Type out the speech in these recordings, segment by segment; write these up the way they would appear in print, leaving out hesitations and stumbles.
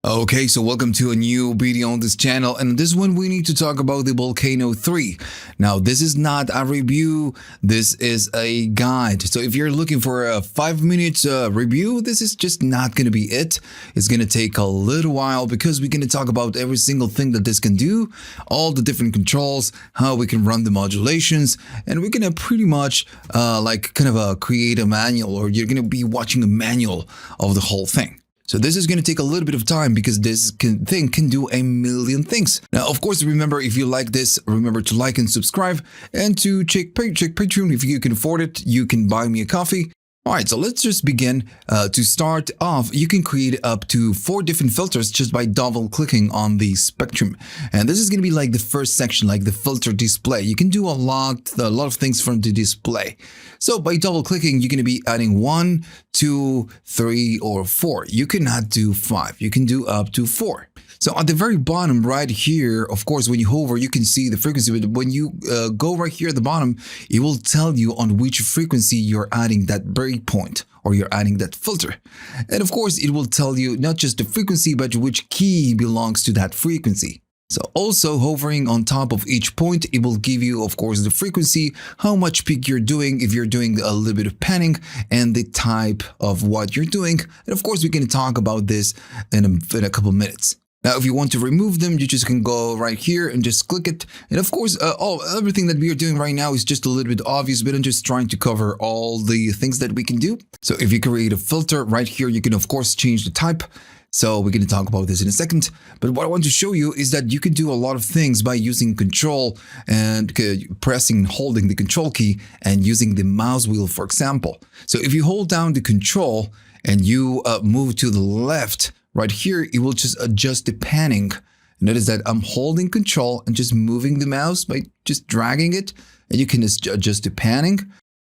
Okay, so welcome to a new video on this channel, and this one we need to talk about the Volcano 3. Now, this is not a review, this is a guide. So if you're looking for a 5-minute review, this is just not going to be it. It's going to take a little while because we're going to talk about every single thing that this can do, all the different controls, how we can run the modulations, and we're going to pretty much create a manual, or you're going to be watching a manual of the whole thing. So this is going to take a little bit of time because this thing can do a million things. Now, of course, remember, if you like this, remember to like and subscribe, and to check Patreon. If you can afford it, you can buy me a coffee. All right, so let's just begin. To start off, you can create up to 4 different filters just by double clicking on the spectrum. And this is going to be like the first section, like the filter display. You can do a lot of things from the display. So by double clicking, you're going to be adding 1, 2, 3, or 4. You cannot do 5. You can do up to 4. So at the very bottom right here, of course, when you hover, you can see the frequency. But when you go right here at the bottom, it will tell you on which frequency you're adding that breakpoint, or you're adding that filter. And of course, it will tell you not just the frequency, but which key belongs to that frequency. So also hovering on top of each point, it will give you, of course, the frequency, how much peak you're doing, if you're doing a little bit of panning, and the type of what you're doing. And of course, we can talk about this in a couple minutes. Now, if you want to remove them, you just can go right here and just click it. And of course, everything that we are doing right now is just a little bit obvious, but I'm just trying to cover all the things that we can do. So if you create a filter right here, you can, of course, change the type. So we're going to talk about this in a second. But what I want to show you is that you can do a lot of things by using control and pressing and holding the control key and using the mouse wheel, for example. So if you hold down the control and you move to the left, right here, it will just adjust the panning. Notice that I'm holding control and just moving the mouse by just dragging it, and you can just adjust the panning.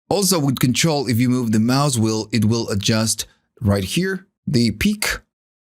Also with control, if you move the mouse wheel, it will adjust right here, the peak.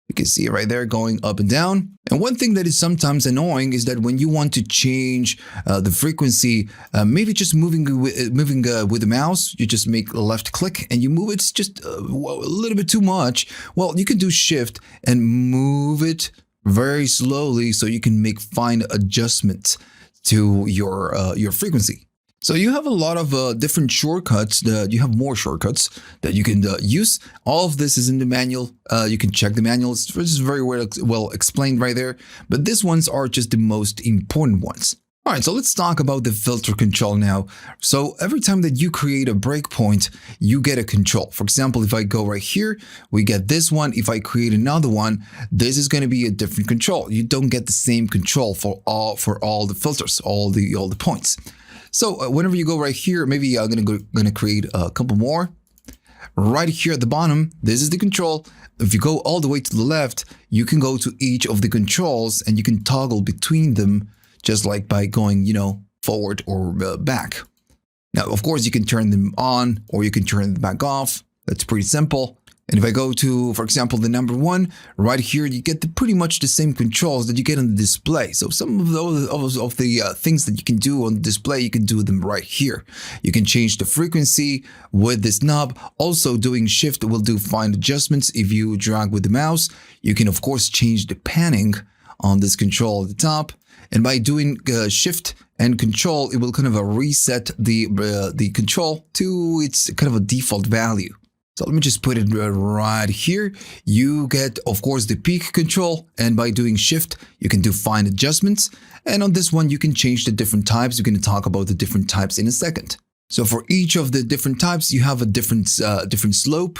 You can see it right there going up and down. And one thing that is sometimes annoying is that when you want to change the frequency, maybe just moving with the mouse, you just make a left click and you move it just a little bit too much. Well, you can do shift and move it very slowly so you can make fine adjustments to your frequency. So you have a lot of different shortcuts. You have more shortcuts that you can use. All of this is in the manual. You can check the manual. It's just very well explained right there. But these ones are just the most important ones. All right, so let's talk about the filter control now. So every time that you create a breakpoint, you get a control. For example, if I go right here, we get this one. If I create another one, this is going to be a different control. You don't get the same control for all the filters, all the points. So whenever you go right here, maybe I'm gonna create a couple more. Right here at the bottom, this is the control. If you go all the way to the left, you can go to each of the controls and you can toggle between them, just like by going, forward or back. Now, of course, you can turn them on or you can turn them back off. That's pretty simple. And if I go to, for example, the number 1, right here, you get pretty much the same controls that you get on the display. So some of the things that you can do on the display, you can do them right here. You can change the frequency with this knob. Also, doing shift will do fine adjustments. If you drag with the mouse, you can, of course, change the panning on this control at the top. And by doing shift and control, it will kind of reset the control to its kind of a default value. So let me just put it right here. You get, of course, the peak control, and by doing shift, you can do fine adjustments. And on this one, you can change the different types. We're going to talk about the different types in a second. So for each of the different types, you have a different slope.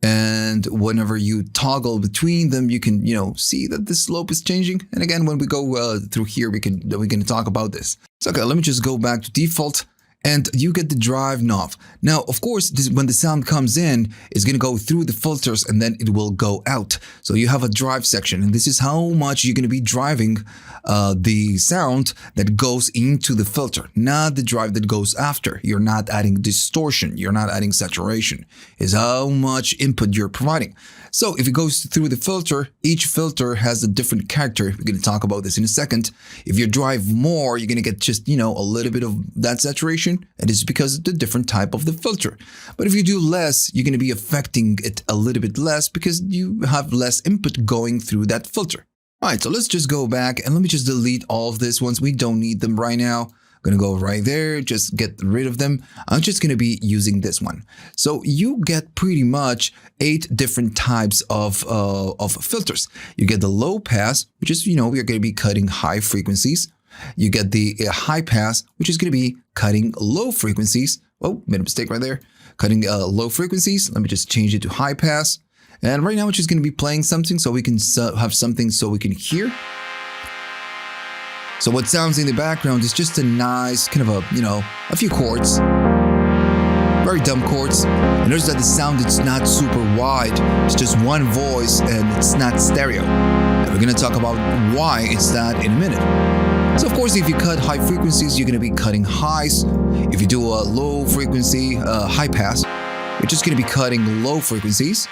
And whenever you toggle between them, you can, see that the slope is changing. And again, when we go through here, we're going to talk about this. So, okay, let me just go back to default. And you get the drive knob. Now, of course, when the sound comes in, it's going to go through the filters and then it will go out. So you have a drive section, and this is how much you're going to be driving the sound that goes into the filter, not the drive that goes after. You're not adding distortion. You're not adding saturation. It's how much input you're providing. So if it goes through the filter, each filter has a different character. We're going to talk about this in a second. If you drive more, you're going to get just, a little bit of that saturation. modulation, and it's because of the different type of the filter. But if you do less, you're going to be affecting it a little bit less because you have less input going through that filter. All right, so let's just go back and let me just delete all of these ones. We don't need them right now. I'm going to go right there, just get rid of them. I'm just going to be using this one. So you get pretty much 8 different types of filters. You get the low pass, which is, we're going to be cutting high frequencies. You get the high pass, which is going to be cutting low frequencies. Oh, made a mistake right there. Cutting low frequencies. Let me just change it to high pass. And right now, we're just going to be playing something so we can have something so we can hear. So what sounds in the background is just a nice kind of a few chords. Very dumb chords. And notice that the sound is not super wide. It's just one voice and it's not stereo. And we're going to talk about why it's that in a minute. So of course, if you cut high frequencies, you're going to be cutting highs. If you do a low frequency, high pass, you're just going to be cutting low frequencies.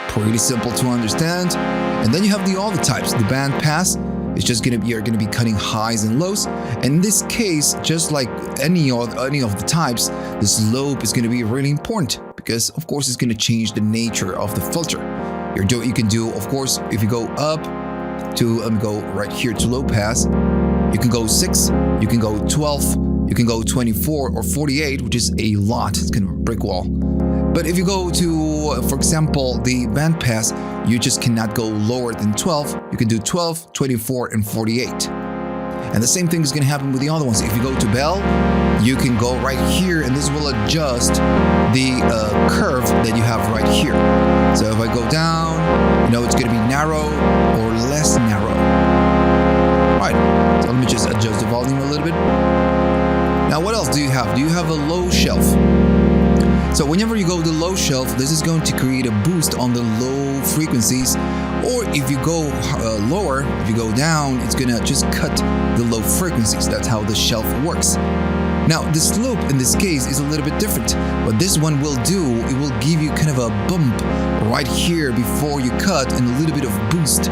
Pretty simple to understand. And then you have all the types. The band pass is just you're going to be cutting highs and lows. And in this case, just like any of the types, the slope is going to be really important because of course it's going to change the nature of the filter. You can do, of course, if you go up to go right here to low pass, you can go 6, you can go 12, you can go 24 or 48, which is a lot. It's kind of a brick wall. But if you go to, for example, the band pass, you just cannot go lower than 12. You can do 12, 24, and 48. And the same thing is going to happen with the other ones. If you go to bell, you can go right here, and this will adjust the curve that you have right here. So if I go down, it's going to be narrow or less narrow. Right. So let me just adjust the volume a little bit. Now, what else do you have? Do you have a low shelf? So whenever you go to low shelf, this is going to create a boost on the low frequencies. Or if you go lower, if you go down, it's going to just cut the low frequencies. That's how the shelf works. Now, the slope in this case is a little bit different. What this one will do, it will give you kind of a bump right here before you cut and a little bit of boost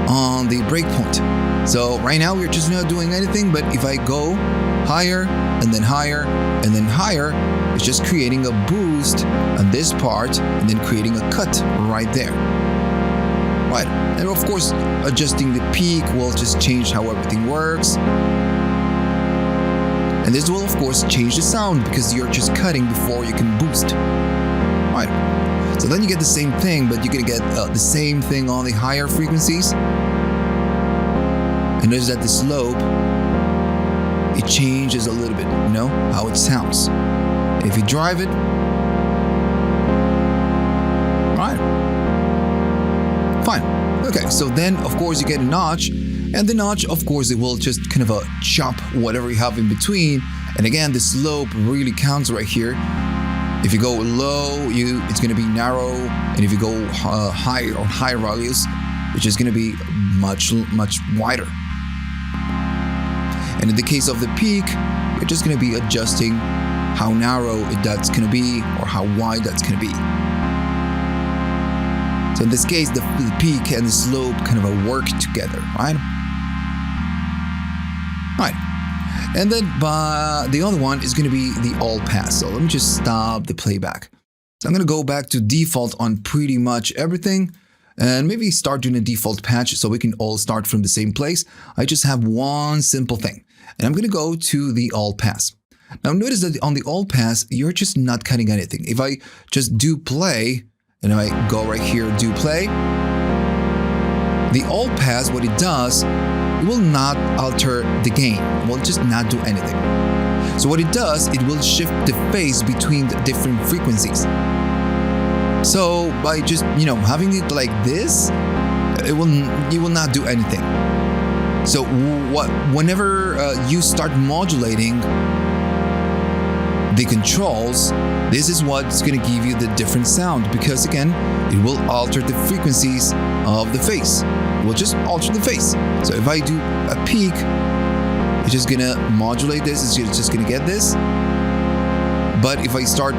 on the breakpoint. So right now, we're just not doing anything, but if I go higher and then higher and then higher, it's just creating a boost on this part and then creating a cut right there. Right. And of course, adjusting the peak will just change how everything works. And this will, of course, change the sound because you're just cutting before you can boost. Right. So then you get the same thing, but you're going to get the same thing on the higher frequencies. And notice that the slope, it changes a little bit, how it sounds. And if you drive it, right, fine. Okay, so then, of course, you get a notch. And the notch, of course, it will just kind of chop whatever you have in between. And again, the slope really counts right here. If you go low, it's going to be narrow. And if you go high on higher values, it's just going to be much wider. And in the case of the peak, you're just going to be adjusting how narrow that's going to be or how wide that's going to be. So in this case, the peak and the slope kind of work together, right? Right. And then the other one is going to be the all pass. So let me just stop the playback. So I'm going to go back to default on pretty much everything. And maybe start doing a default patch so we can all start from the same place. I just have one simple thing. And I'm going to go to the all pass. Now notice that on the all pass, you're just not cutting anything. If I just do play, and I go right here, do play, the all pass, what it does, it will not alter the gain. It will just not do anything. So what it does, it will shift the phase between the different frequencies. So by just, having it like this, you will not do anything. So whenever you start modulating the controls, this is what's going to give you the different sound because again, it will alter the frequencies of the phase. It will just alter the phase. So if I do a peak, it's just going to modulate this. It's just going to get this. But if I start,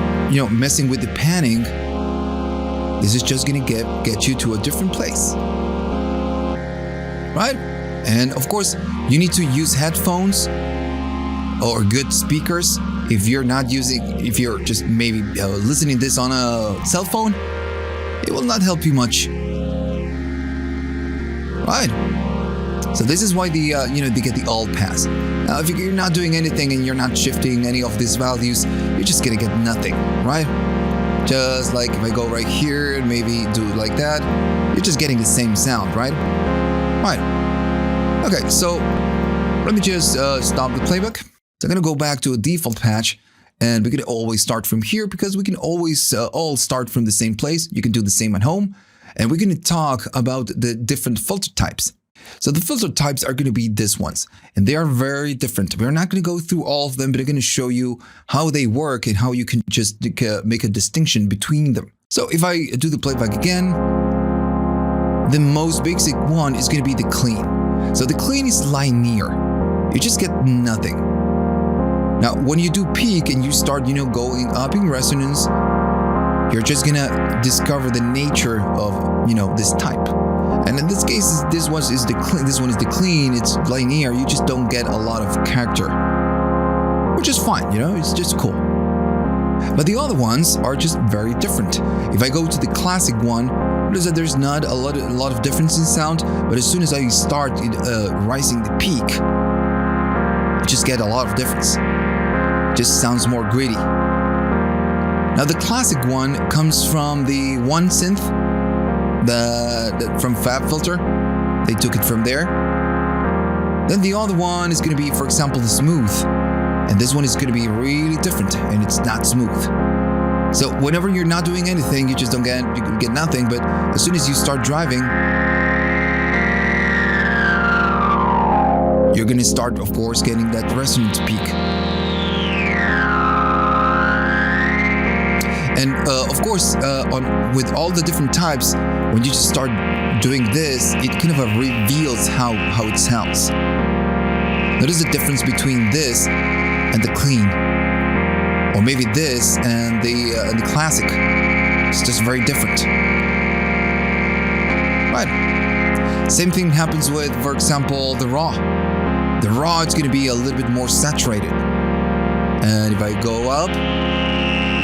messing with the panning, this is just going to get you to a different place. Right? And of course, you need to use headphones or good speakers if you're just maybe listening this on a cell phone, it will not help you much. Right. So this is why they get the alt pass. Now, if you're not doing anything and you're not shifting any of these values, you're just gonna get nothing, right? Just like if I go right here and maybe do it like that, you're just getting the same sound, right? Right. Okay, so let me just stop the playback. So I'm gonna go back to a default patch, and we can always start from here because we can always all start from the same place. You can do the same at home, and we're gonna talk about the different filter types. So the filter types are going to be these ones, and they are very different. We're not going to go through all of them, but I'm going to show you how they work and how you can just make a distinction between them. So if I do the playback again, the most basic one is going to be the clean. So the clean is linear. You just get nothing. Now, when you do peak and you start, going up in resonance, you're just going to discover the nature of, this type. And in this case, this one is the clean. It's linear. You just don't get a lot of character, which is fine. It's just cool. But the other ones are just very different. If I go to the classic one, notice that there's not a lot of difference in sound. But as soon as I start rising the peak, you just get a lot of difference. It just sounds more gritty. Now the classic one comes from the one synth. From Fabfilter, they took it from there. Then the other one is going to be, for example, the smooth, and this one is going to be really different, and it's not smooth. So whenever you're not doing anything, you just don't get nothing. But as soon as you start driving, you're going to start, of course, getting that resonance peak. And of course, with all the different types, when you just start doing this, it kind of reveals how it sounds. Notice the difference between this and the clean, or maybe this and the classic. It's just very different. Right. Same thing happens with, for example, the raw. The raw, it's going to be a little bit more saturated. And if I go up,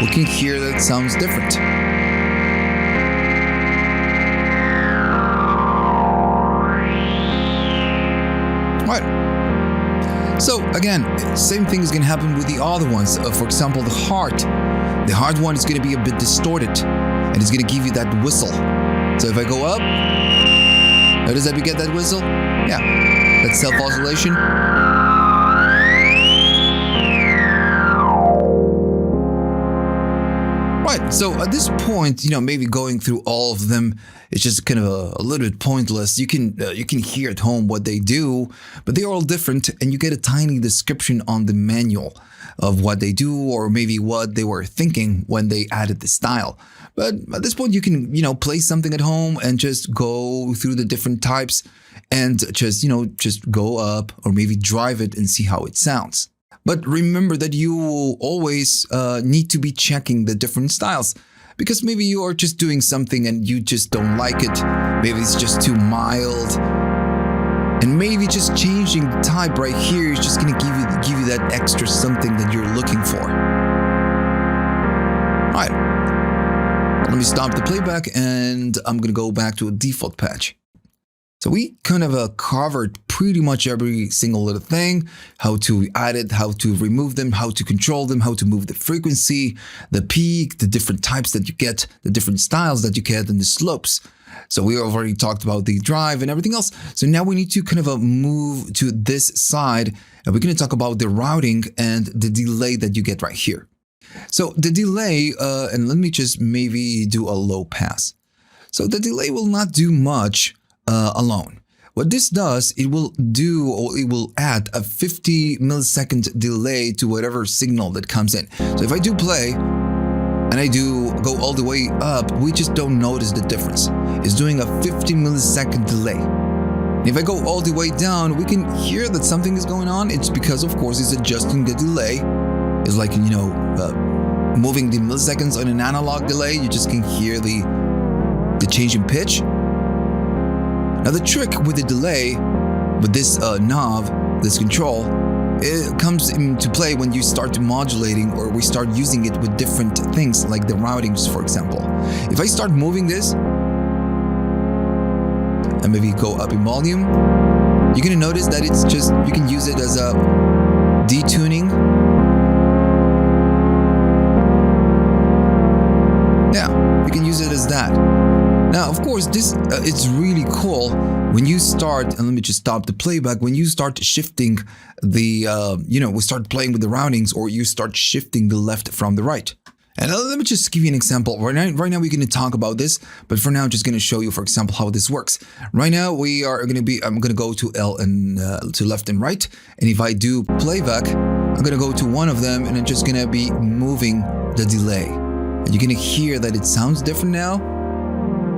we can hear that it sounds different. Right. So again, same thing is going to happen with the other ones. For example, the hard. The hard one is going to be a bit distorted, and it's going to give you that whistle. So if I go up, notice that we get that whistle? Yeah, that's self-oscillation. Right, so at this point, maybe going through all of them, it's just kind of a little bit pointless. You can hear at home what they do, but they're all different, and you get a tiny description on the manual of what they do, or maybe what they were thinking when they added the style. But at this point, you can, play something at home and just go through the different types and just go up or maybe drive it and see how it sounds. But remember that you always need to be checking the different styles, because maybe you are just doing something and you just don't like it. Maybe it's just too mild, and maybe just changing the type right here is just going to give you that extra something that you're looking for. All right, let me stop the playback, and I'm going to go back to a default patch. So we kind of covered pretty much every single little thing, how to add it, how to remove them, how to control them, how to move the frequency, the peak, the different types that you get, the different styles that you get, and the slopes. So we already talked about the drive and everything else. So now we need to kind of move to this side, and we're going to talk about the routing and the delay that you get right here. So the delay, and let me just maybe do a low pass. So the delay will not do much alone. What this does, it will add a 50 millisecond delay to whatever signal that comes in. So if I do play and I do go all the way up, we just don't notice the difference. It's doing a 50 millisecond delay. If I go all the way down, we can hear that something is going on. It's because, of course, it's adjusting the delay. It's like, moving the milliseconds on an analog delay. You just can hear the change in pitch. Now the trick with the delay, with this knob, this control, it comes into play when you start modulating or we start using it with different things like the routings, for example. If I start moving this and maybe go up in volume, you're gonna notice that it's just, you can use it as a detuning. Yeah, you can use it as that. Now, of course, this it's really cool when you start, and let me just stop the playback, when you start shifting the, we start playing with the routings, or you start shifting the left from the right. And let me just give you an example. Right now we're going to talk about this, but for now, I'm just going to show you, for example, how this works. Right now, I'm going to go to L and to left and right. And if I do playback, I'm going to go to one of them, and I'm just going to be moving the delay. And you're going to hear that it sounds different now.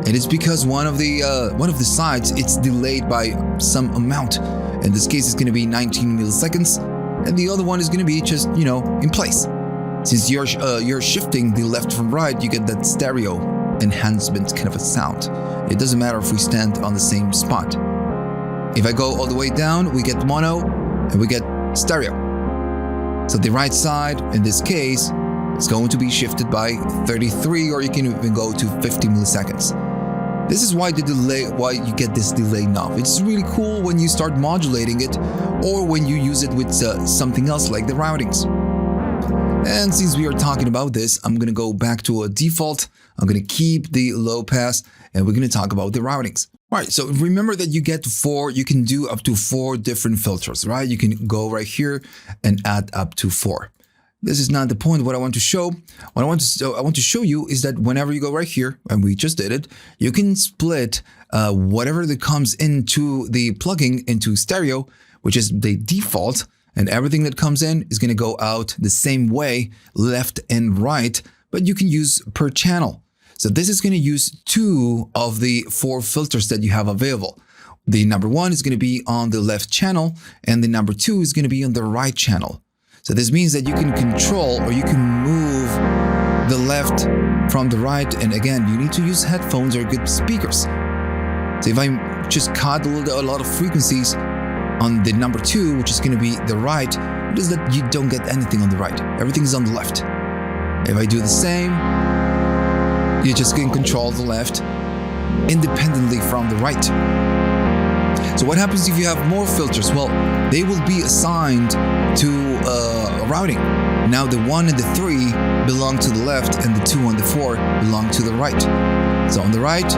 And it's because one of the sides, it's delayed by some amount. In this case, it's going to be 19 milliseconds, and the other one is going to be just, in place. Since you're shifting the left from right, you get that stereo enhancement kind of a sound. It doesn't matter if we stand on the same spot. If I go all the way down, we get mono and we get stereo. So the right side, in this case, is going to be shifted by 33, or you can even go to 50 milliseconds. This is why you get this delay knob. It's really cool when you start modulating it, or when you use it with something else like the routings. And since we are talking about this, I'm going to go back to a default. I'm going to keep the low pass, and we're going to talk about the routings. All right, so remember that you can do up to 4 different filters, right? You can go right here and add up to 4. This is not the point. What I want to show, I want to show you is that whenever you go right here, and we just did it, you can split whatever that comes into the plugin into stereo, which is the default, and everything that comes in is going to go out the same way, left and right, but you can use per channel. So this is going to use 2 of the 4 filters that you have available. The number 1 is going to be on the left channel, and the number 2 is going to be on the right channel. So this means that you can control, or you can move the left from the right. And again, you need to use headphones or good speakers. So if I just cut a lot of frequencies on the number 2, which is going to be the right, it is that you don't get anything on the right. Everything is on the left. If I do the same, you just can control the left independently from the right. So what happens if you have more filters? Well, they will be assigned to a routing. Now the 1 and the 3 belong to the left, and the 2 and the 4 belong to the right. So on the right,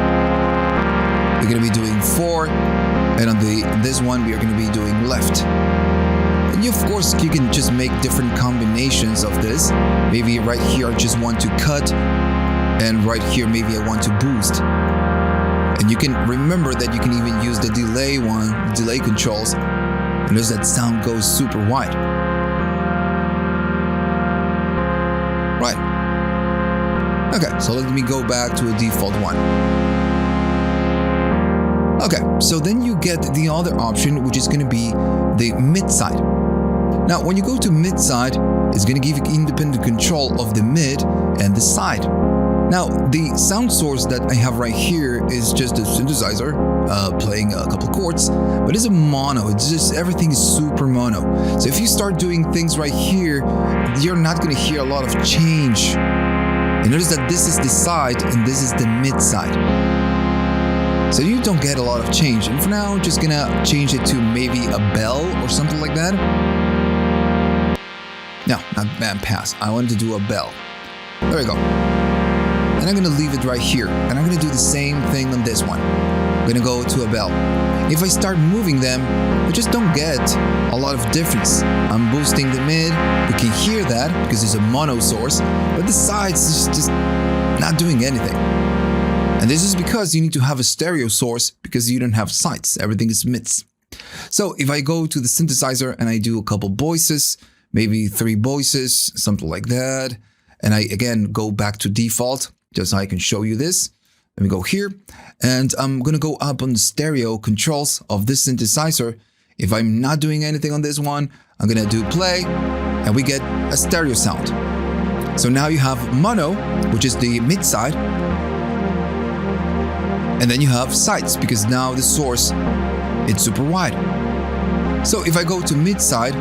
we're going to be doing 4, and on this one, we are going to be doing left. And of course, you can just make different combinations of this. Maybe right here, I just want to cut, and right here, maybe I want to boost. And you can remember that you can even use the delay controls. Notice that sound goes super wide. Right. Okay, so let me go back to a default one. Okay, so then you get the other option, which is going to be the mid side. Now, when you go to mid side, it's going to give you independent control of the mid and the side. Now, the sound source that I have right here is just a synthesizer playing a couple chords, but it's a mono. It's just everything is super mono. So if you start doing things right here, you're not going to hear a lot of change. And notice that this is the side and this is the mid side. So you don't get a lot of change. And for now, I'm just going to change it to maybe a bell or something like that. No, not bandpass. I wanted to do a bell. There we go. And I'm going to leave it right here. And I'm going to do the same thing on this one. I'm going to go to a bell. If I start moving them, I just don't get a lot of difference. I'm boosting the mid. You can hear that because it's a mono source. But the sides is just not doing anything. And this is because you need to have a stereo source because you don't have sides. Everything is mids. So if I go to the synthesizer and I do a couple voices, maybe 3 voices, something like that. And I, again, go back to default. Just so I can show you this. Let me go here, and I'm going to go up on the stereo controls of this synthesizer. If I'm not doing anything on this one, I'm going to do play, and we get a stereo sound. So now you have mono, which is the mid side, and then you have sides, because now the source, it's super wide. So if I go to mid side,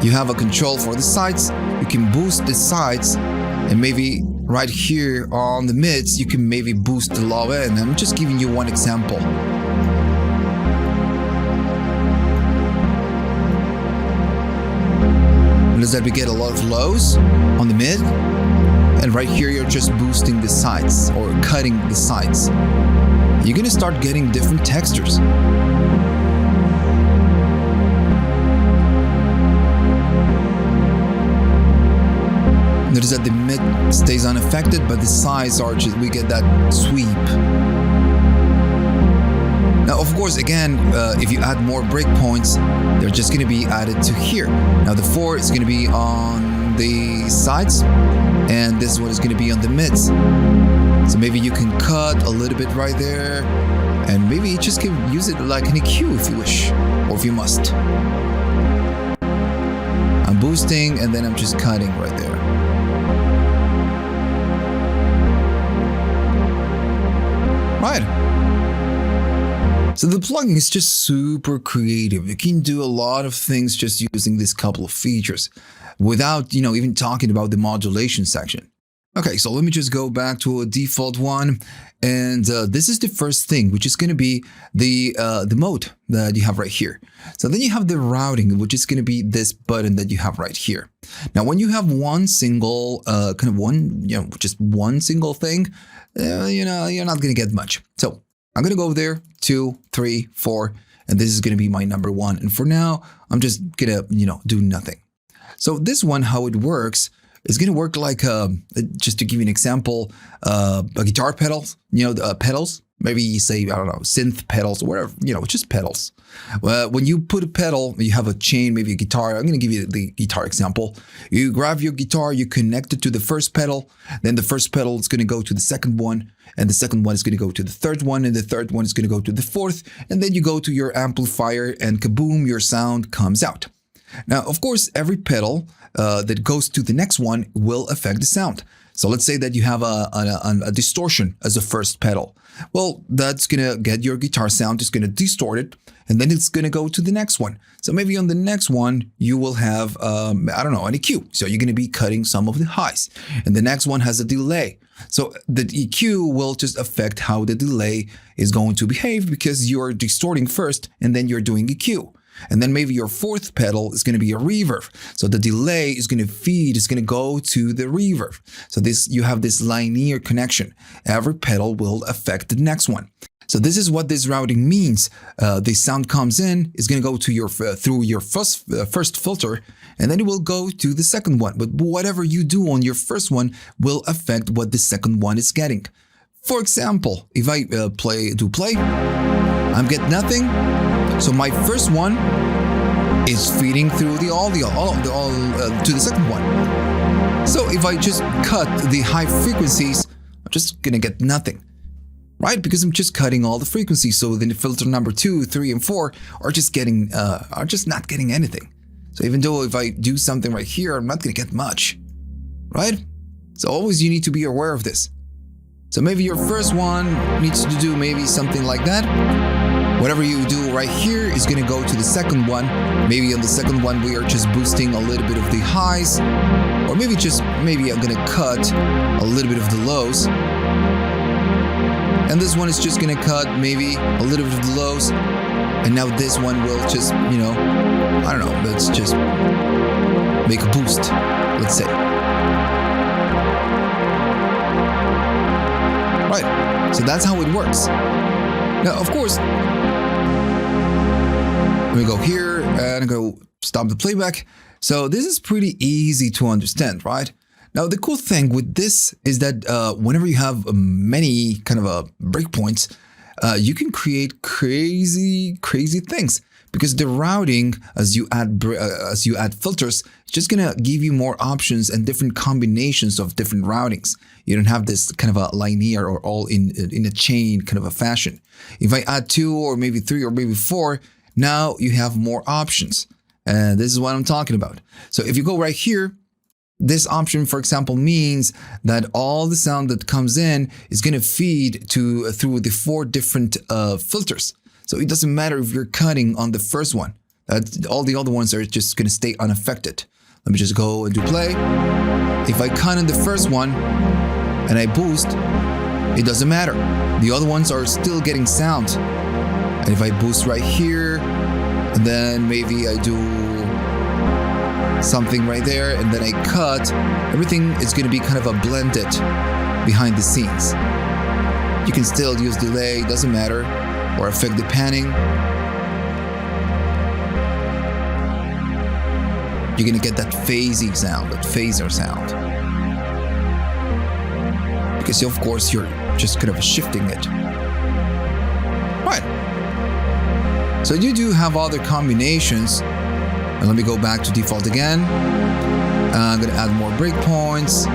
You have a control for the sides. You can boost the sides, and maybe right here on the mids, you can maybe boost the low end. I'm just giving you one example. Notice that we get a lot of lows on the mid, and right here you're just boosting the sides or cutting the sides. You're gonna start getting different textures. Notice that the mid stays unaffected, but the sides are just, we get that sweep. Now, of course, again, if you add more breakpoints, they're just going to be added to here. Now, the 4 is going to be on the sides, and this one is going to be on the mids. So maybe you can cut a little bit right there, and maybe you just can use it like an EQ if you wish, or if you must. I'm boosting, and then I'm just cutting right there. Right. So the plugin is just super creative. You can do a lot of things just using this couple of features without, even talking about the modulation section. Okay, so let me just go back to a default one. And this is the first thing, which is going to be the mode that you have right here. So then you have the routing, which is going to be this button that you have right here. Now, when you have one single, just one single thing, you're not going to get much. So I'm going to go there, 2, 3, 4, and this is going to be my number 1. And for now, I'm just going to, do nothing. So this one, how it works, is going to work like, just to give you an example, a guitar pedals, pedals, maybe you say, I don't know, synth pedals or whatever, just pedals. When you put a pedal, you have a chain, maybe a guitar. I'm going to give you the guitar example. You grab your guitar, you connect it to the first pedal, then the first pedal is going to go to the second one, and the second one is going to go to the third one, and the third one is going to go to the fourth, and then you go to your amplifier, and kaboom, your sound comes out. Now, of course, every pedal that goes to the next one will affect the sound. So let's say that you have a distortion as a first pedal. Well, that's going to get your guitar sound, it's going to distort it, and then it's going to go to the next one. So maybe on the next one, you will have, an EQ. So you're going to be cutting some of the highs. And the next one has a delay. So the EQ will just affect how the delay is going to behave because you're distorting first, and then you're doing EQ. And then maybe your fourth pedal is going to be a reverb. So the delay is going to feed, it's going to go to the reverb. So you have this linear connection. Every pedal will affect the next one. So this is what this routing means. The sound comes in, it's going to go to through your first filter, and then it will go to the second one. But whatever you do on your first one will affect what the second one is getting. For example, if I do play, I'm getting nothing. So my first one is feeding through the audio to the second one. So if I just cut the high frequencies, I'm just gonna get nothing, right? Because I'm just cutting all the frequencies. So then the filter number 2, 3, and 4 are just not getting anything. So even though if I do something right here, I'm not gonna get much, right? So always you need to be aware of this. So maybe your first one needs to do maybe something like that. Whatever you do right here is going to go to the second one. Maybe on the second one, we are just boosting a little bit of the highs, or maybe I'm going to cut a little bit of the lows. And this one is just going to cut maybe a little bit of the lows. And now this one will just, let's just make a boost, let's say. Right, so that's how it works. Now, of course, let me go here and go stop the playback. So this is pretty easy to understand, right? Now, the cool thing with this is that whenever you have many kind of breakpoints, you can create crazy things because the routing, as you add filters, it's just gonna give you more options and different combinations of different routings. You don't have this kind of a linear or all in a chain kind of a fashion. If I add 2 or maybe 3 or maybe 4, now you have more options. And this is what I'm talking about. So if you go right here, this option, for example, means that all the sound that comes in is going to feed through the 4 different filters. So it doesn't matter if you're cutting on the first one. All the other ones are just going to stay unaffected. Let me just go and do play. If I cut in the first one and I boost, it doesn't matter. The other ones are still getting sound. And if I boost right here, and then maybe I do something right there, and then I cut, everything is going to be kind of a blended behind the scenes. You can still use delay, doesn't matter, or affect the panning. You're going to get that phasey sound, that phaser sound. Because of course you're just kind of shifting it. Right. So you do have other combinations. And let me go back to default again. I'm going to add more breakpoints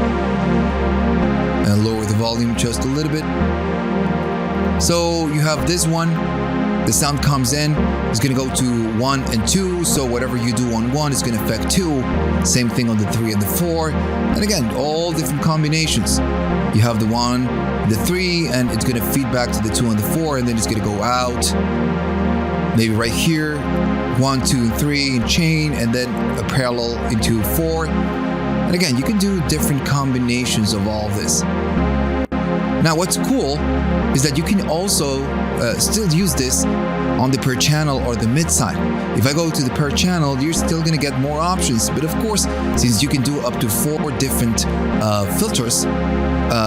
and lower the volume just a little bit. So you have this one. The sound comes in, it's going to go to 1 and 2, so whatever you do on 1 is going to affect 2. Same thing on the 3 and the 4. And again, all different combinations. You have the 1, the 3, and it's going to feed back to the 2 and the 4, and then it's going to go out. Maybe right here, 1, 2, and 3 in chain, and then a parallel into 4. And again, you can do different combinations of all this. Now, what's cool is that you can also still use this on the per channel or the mid side. If I go to the per channel, you're still going to get more options. But of course, since you can do up to 4 different filters,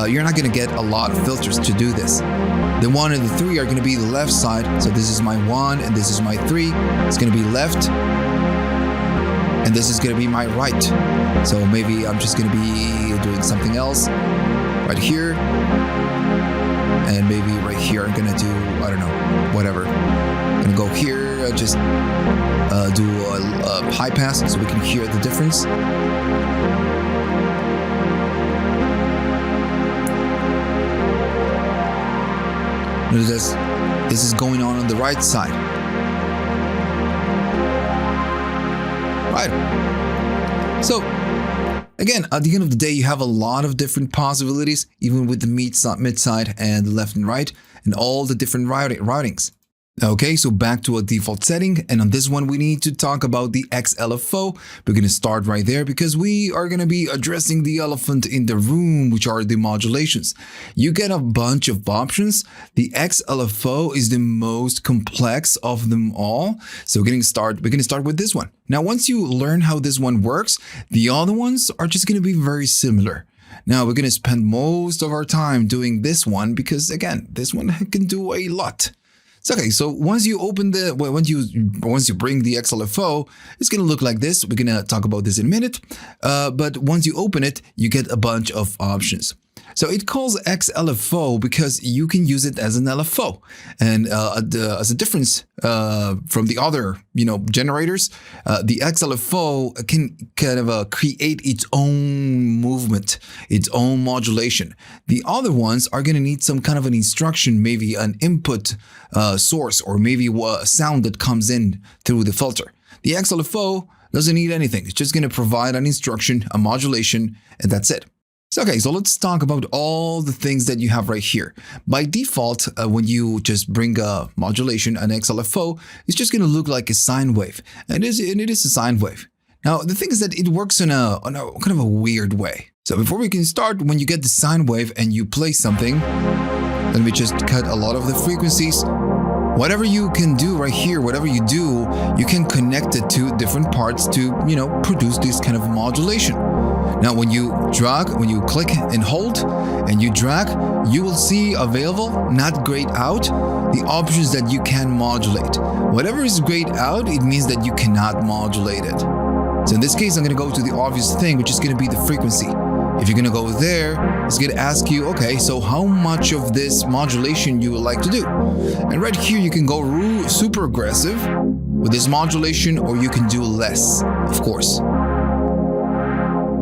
you're not going to get a lot of filters to do this. The 1 and the 3 are going to be the left side. So this is my 1 and this is my 3. It's going to be left. And this is going to be my right. So maybe I'm just going to be doing something else right here. And maybe right here I'm gonna do, I don't know, whatever. I'm gonna go here, just do a high pass so we can hear the difference. Notice this is going on the right side. Right. So again, at the end of the day, you have a lot of different possibilities, even with the mid side and the left and right, and all the different routings. Okay, so back to a default setting, and on this one we need to talk about the XLFO. We're going to start right there because we are going to be addressing the elephant in the room, which are the modulations. You get a bunch of options. The XLFO is the most complex of them all, so we're going to start with this one. Now, once you learn how this one works, the other ones are just going to be very similar. Now, we're going to spend most of our time doing this one because, again, this one can do a lot. So, okay, so once you bring the XLFO, it's going to look like this. We're going to talk about this in a minute. But once you open it, you get a bunch of options. So it calls XLFO because you can use it as an LFO. And as a difference from the other, generators, the XLFO can kind of create its own movement, its own modulation. The other ones are going to need some kind of an instruction, maybe an input source, or maybe a sound that comes in through the filter. The XLFO doesn't need anything. It's just going to provide an instruction, a modulation, and that's it. Okay, so let's talk about all the things that you have right here. By default, when you just bring a modulation, an XLFO, it's just going to look like a sine wave. And it is a sine wave. Now, the thing is that it works on a kind of a weird way. So before we can start, when you get the sine wave and you play something, let me just cut a lot of the frequencies. Whatever you can do right here, whatever you do, you can connect it to different parts to, produce this kind of modulation. Now, when you click and hold and you drag, you will see available, not grayed out, the options that you can modulate. Whatever is grayed out, it means that you cannot modulate it. So in this case, I'm going to go to the obvious thing, which is going to be the frequency. If you're going to go there, it's going to ask you, okay, so how much of this modulation you would like to do? And right here, you can go super aggressive with this modulation, or you can do less, of course.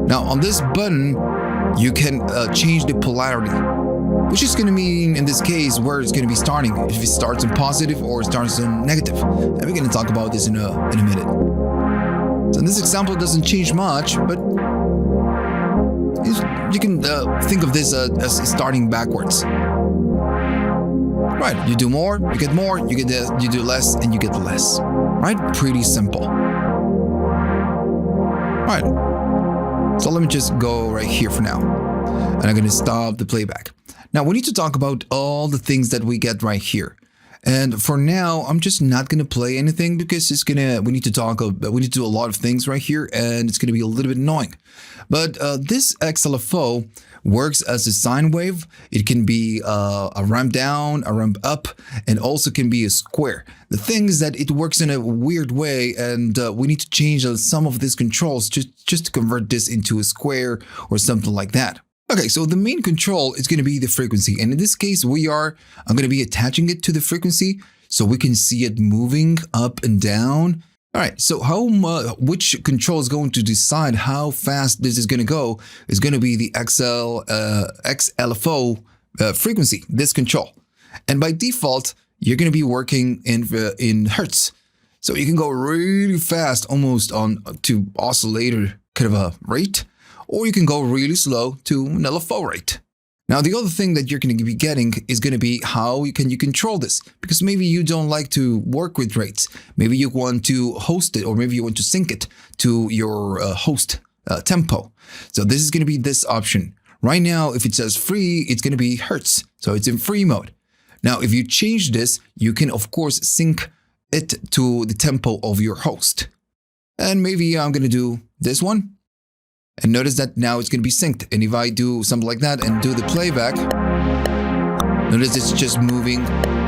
Now, on this button, you can change the polarity, which is going to mean, in this case, where it's going to be starting, if it starts in positive or it starts in negative. And we're going to talk about this in a minute. So in this example, it doesn't change much, but you can think of this as starting backwards. Right, you do more, you get more, you do less, and you get less. Right, pretty simple. Right, so let me just go right here for now. And I'm going to stop the playback. Now we need to talk about all the things that we get right here. And for now, I'm just not going to play anything because we need to do a lot of things right here and it's going to be a little bit annoying. But this XLFO works as a sine wave. It can be a ramp down, a ramp up, and also can be a square. The thing is that it works in a weird way and we need to change some of these controls just to convert this into a square or something like that. Okay, so the main control is going to be the frequency. And in this case, I'm going to be attaching it to the frequency so we can see it moving up and down. All right, so which control is going to decide how fast this is going to go is going to be the XLFO frequency, this control. And by default, you're going to be working in hertz. So you can go really fast, almost to oscillator kind of a rate. Or you can go really slow to an LFO rate. Now, the other thing that you're going to be getting is going to be how can you control this? Because maybe you don't like to work with rates. Maybe you want to host it, or maybe you want to sync it to your host tempo. So this is going to be this option. Right now, if it says free, it's going to be hertz. So it's in free mode. Now, if you change this, you can, of course, sync it to the tempo of your host. And maybe I'm going to do this one. And notice that now it's going to be synced. And if I do something like that and do the playback, notice it's just moving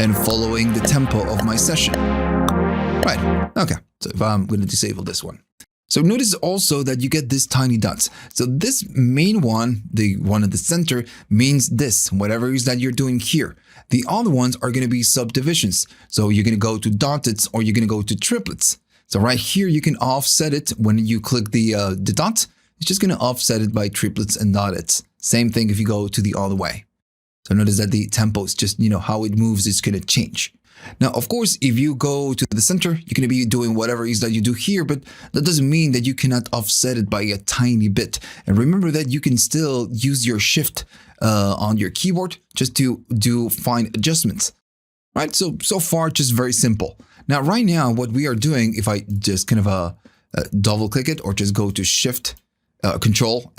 and following the tempo of my session. Right. Okay. So if I'm going to disable this one. So notice also that you get these tiny dots. So this main one, the one at the center, means this, whatever it is that you're doing here. The other ones are going to be subdivisions. So you're going to go to dots or you're going to go to triplets. So right here, you can offset it when you click the dot. It's just going to offset it by triplets and dots. Same thing if you go to the other way. So notice that the tempo is just, how it moves is going to change. Now, of course, if you go to the center, you're going to be doing whatever it is that you do here, but that doesn't mean that you cannot offset it by a tiny bit. And remember that you can still use your shift on your keyboard just to do fine adjustments. Right? So far, just very simple. Now, right now, what we are doing, if I just kind of double click it or just go to shift, control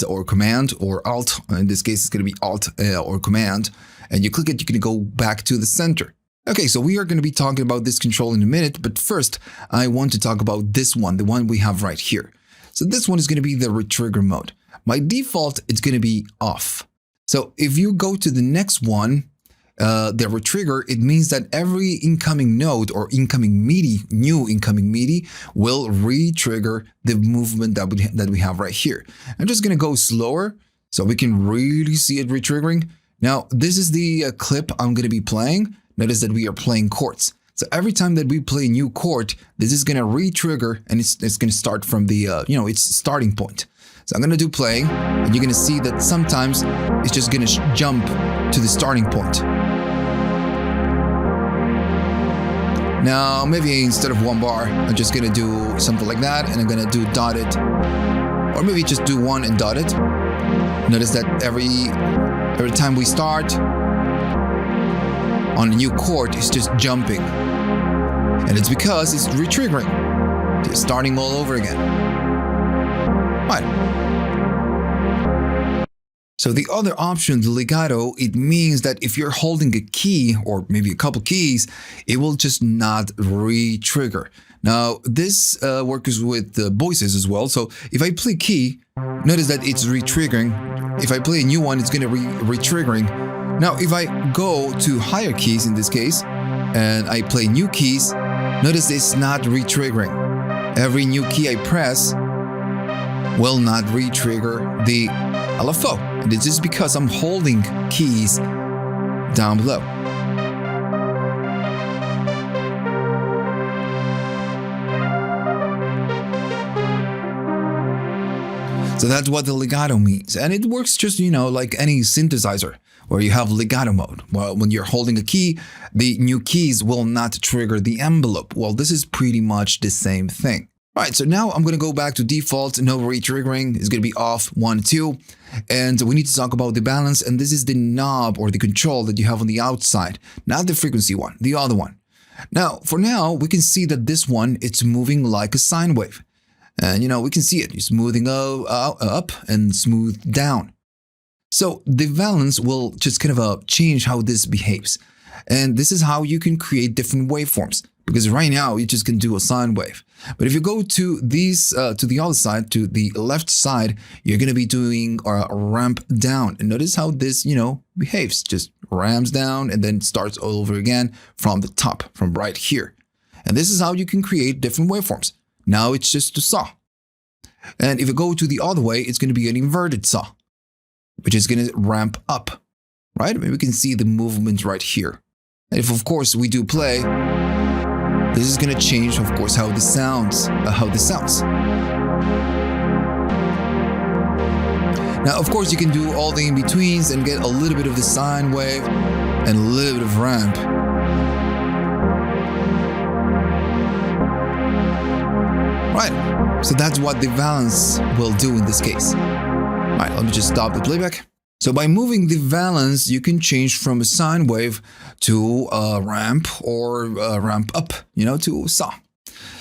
or command or alt, in this case it's going to be alt or command, and you click it, you're going to go back to the center. Okay, so we are going to be talking about this control in a minute, but first I want to talk about this one, the one we have right here. So this one is going to be the retrigger mode. By default, it's going to be off. So if you go to the next one, the retrigger, it means that every incoming node or incoming Midi, new incoming Midi, will re-trigger the movement that we have right here. I'm just going to go slower so we can really see it re-triggering. Now, this is the clip I'm going to be playing. Notice that we are playing chords. So every time that we play a new chord, this is going to re-trigger and it's going to start from the, its starting point. So I'm going to do playing and you're going to see that sometimes it's just going to jump to the starting point. Now, maybe instead of one bar, I'm just going to do something like that and I'm going to do dotted, or maybe just do one and dotted. Notice that every time we start on a new chord, it's just jumping. And it's because it's re-triggering. It's starting all over again. Right. So the other option, the legato, it means that if you're holding a key or maybe a couple keys, it will just not re-trigger. Now, this works with voices as well. So if I play key, notice that it's re-triggering. If I play a new one, it's going to re-triggering. Now, if I go to higher keys in this case, and I play new keys, notice it's not re-triggering. Every new key I press will not re-trigger the LFO. And this is because I'm holding keys down below. So that's what the legato means. And it works just, like any synthesizer where you have legato mode. Well, when you're holding a key, the new keys will not trigger the envelope. Well, this is pretty much the same thing. All right, so now I'm going to go back to default, no retriggering. It's going to be off 1, 2. And we need to talk about the balance. And this is the knob or the control that you have on the outside, not the frequency one, the other one. Now, for now, we can see that this one, it's moving like a sine wave. And, we can see it. It's smoothing up and smooth down. So the balance will just kind of change how this behaves. And this is how you can create different waveforms. Because right now, you just can do a sine wave. But if you go to these, to the other side, to the left side, you're going to be doing a ramp down. And notice how this, behaves. Just ramps down and then starts all over again from the top, from right here. And this is how you can create different waveforms. Now it's just a saw. And if you go to the other way, it's going to be an inverted saw, which is going to ramp up, right? We can see the movement right here. And if, of course, we do play, this is going to change, of course, how this sounds. Now, of course, you can do all the in-betweens and get a little bit of the sine wave and a little bit of ramp. Right, so that's what the valence will do in this case. All right, let me just stop the playback. So by moving the valence, you can change from a sine wave to a ramp or a ramp up, to a saw.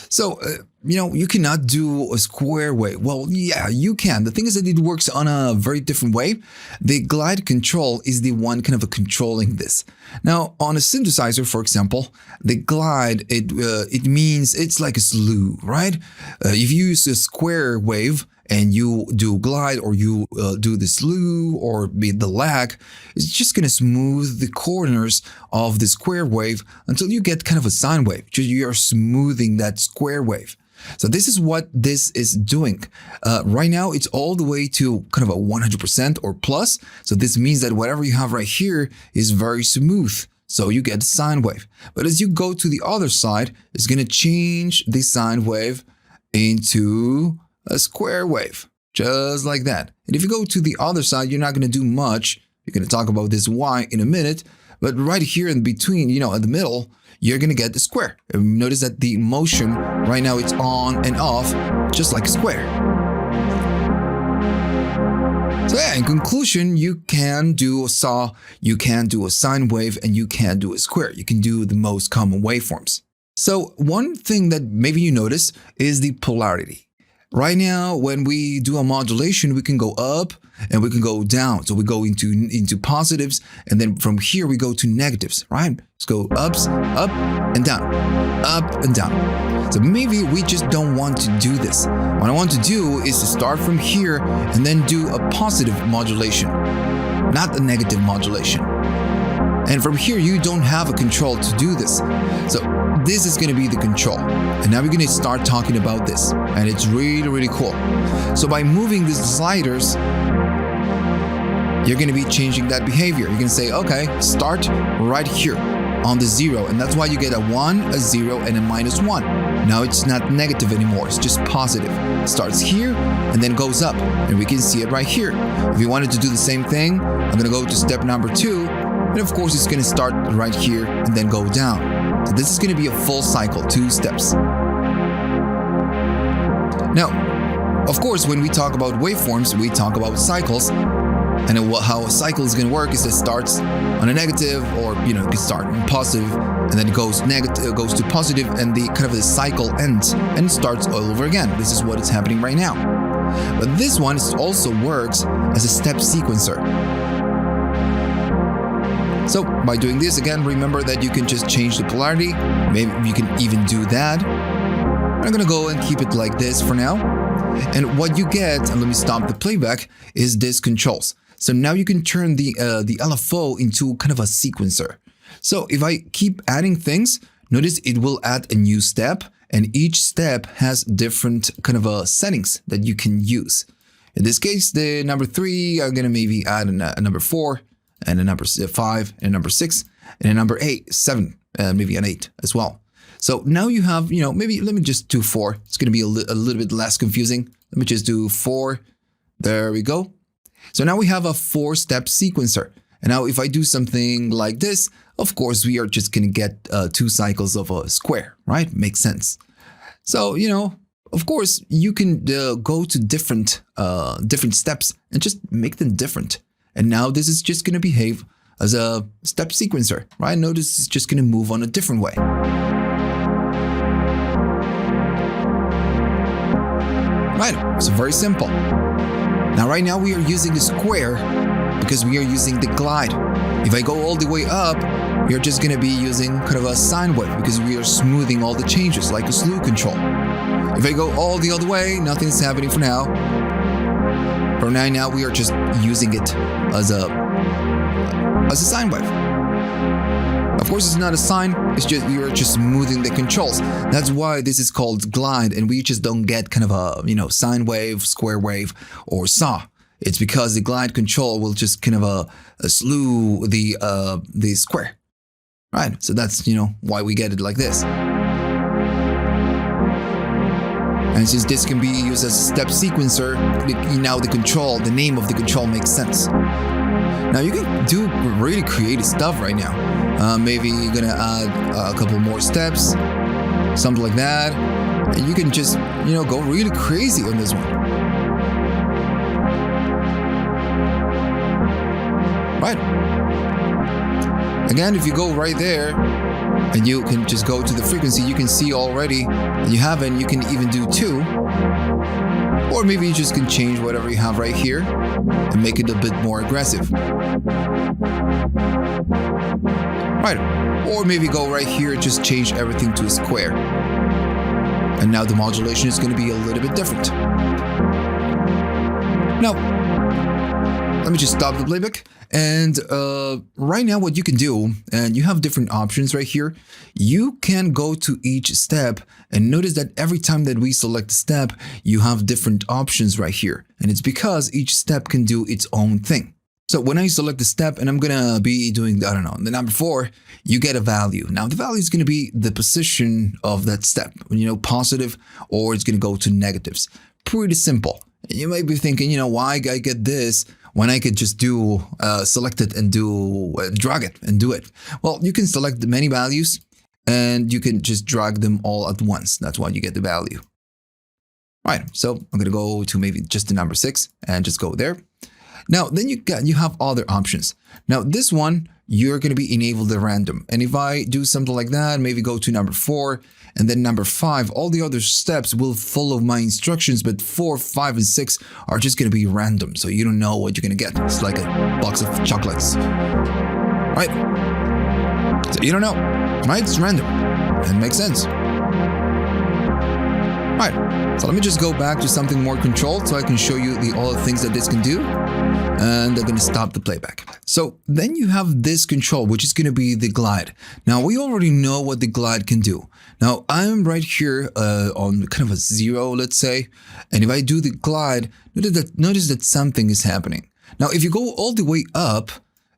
So, you cannot do a square wave. Well, yeah, you can. The thing is that it works on a very different way. The glide control is the one kind of controlling this. Now, on a synthesizer, for example, the glide, it means it's like a slew, right? If you use a square wave, and you do glide or you do the slew or the lag, it's just going to smooth the corners of the square wave until you get kind of a sine wave. You are smoothing that square wave. So this is what this is doing. Right now, it's all the way to kind of a 100% or plus. So this means that whatever you have right here is very smooth. So you get a sine wave. But as you go to the other side, it's going to change the sine wave into a square wave, just like that. And if you go to the other side, you're not going to do much. You're going to talk about this Y in a minute. But right here in between, in the middle, you're going to get the square. And notice that the motion right now, it's on and off, just like a square. So yeah, in conclusion, you can do a saw, you can do a sine wave, and you can do a square. You can do the most common waveforms. So one thing that maybe you notice is the polarity. Right now, when we do a modulation, we can go up and we can go down. So we go into positives, and then from here we go to negatives, right? Let's go ups, up and down, up and down. So maybe we just don't want to do this. What I want to do is to start from here and then do a positive modulation, not a negative modulation. And from here, you don't have a control to do this. So this is going to be the control. And now we're going to start talking about this. And it's really, really cool. So by moving these sliders, you're going to be changing that behavior. You're going to say, okay, start right here on the 0. And that's why you get a 1, a 0, and a -1. Now it's not negative anymore. It's just positive. It starts here and then goes up. And we can see it right here. If you wanted to do the same thing, I'm going to go to step number 2. And of course, it's going to start right here and then go down. So this is going to be a full cycle, 2 steps. Now, of course, when we talk about waveforms, we talk about cycles. And how a cycle is going to work is it starts on a negative, or it can start in positive, and then it goes negative, goes to positive, and the kind of the cycle ends and it starts all over again. This is what is happening right now. But this one also works as a step sequencer. So by doing this, again, remember that you can just change the polarity. Maybe you can even do that. I'm going to go and keep it like this for now. And what you get, and let me stop the playback, is this controls. So now you can turn the LFO into kind of a sequencer. So if I keep adding things, notice it will add a new step, and each step has different kind of settings that you can use. In this case, the number 3, I'm going to maybe add a number 4, and a number 5, and a number 6, and a number 8, 7, and maybe an 8 as well. So now you have, maybe let me just do 4. It's going to be a little bit less confusing. Let me just do 4. There we go. So now we have a 4-step sequencer. And now if I do something like this, of course, we are just going to get 2 cycles of a square, right? Makes sense. So, Of course, you can go to different steps and just make them different. And now this is just going to behave as a step sequencer, right? Notice it's just going to move on a different way. Right, so very simple. Now right now we are using a square because we are using the glide. If I go all the way up, you're just going to be using kind of a sine wave because we are smoothing all the changes like a slew control. If I go all the other way, nothing's happening for now. For now we are just using it as a sine wave. Of course, it's not a sine, it's just you're just smoothing the controls. That's why this is called glide, and we just don't get kind of a sine wave, square wave, or saw. It's because the glide control will just kind of slew the square, right? So that's why we get it like this. And since this can be used as a step sequencer, now the name of the control makes sense. Now you can do really creative stuff right now. Maybe you're gonna add a couple more steps, something like that, and you can just go really crazy on this one. Right. Again, if you go right there and you can just go to the frequency, you can see already that you have, and you can even do 2. Or maybe you just can change whatever you have right here and make it a bit more aggressive. Right. Or maybe go right here, just change everything to a square. And now the modulation is going to be a little bit different. Now, let me just stop the playback. And right now what you can do, and you have different options right here, you can go to each step and notice that every time that we select a step, you have different options right here. And it's because each step can do its own thing. So when I select the step and I'm going to be doing, I don't know, the number 4, you get a value. Now the value is going to be the position of that step, positive, or it's going to go to negatives. Pretty simple. You might be thinking, why I get this when I could just do select it and do drag it and do it. Well, you can select the many values and you can just drag them all at once. That's why you get the value. Right, so I'm going to go to maybe just the number 6 and just go there. Now, then you have other options. Now, this one, you're going to be enabled at random. And if I do something like that, maybe go to number 4 and then number 5, all the other steps will follow my instructions, but 4, 5, and 6 are just going to be random. So you don't know what you're going to get. It's like a box of chocolates, right? So you don't know, right? It's random. That makes sense. Right, so let me just go back to something more controlled so I can show you all the things that this can do. And I'm going to stop the playback. So then you have this control, which is going to be the glide. Now we already know what the glide can do. Now I'm right here on kind of a 0, let's say. And if I do the glide, notice that something is happening. Now if you go all the way up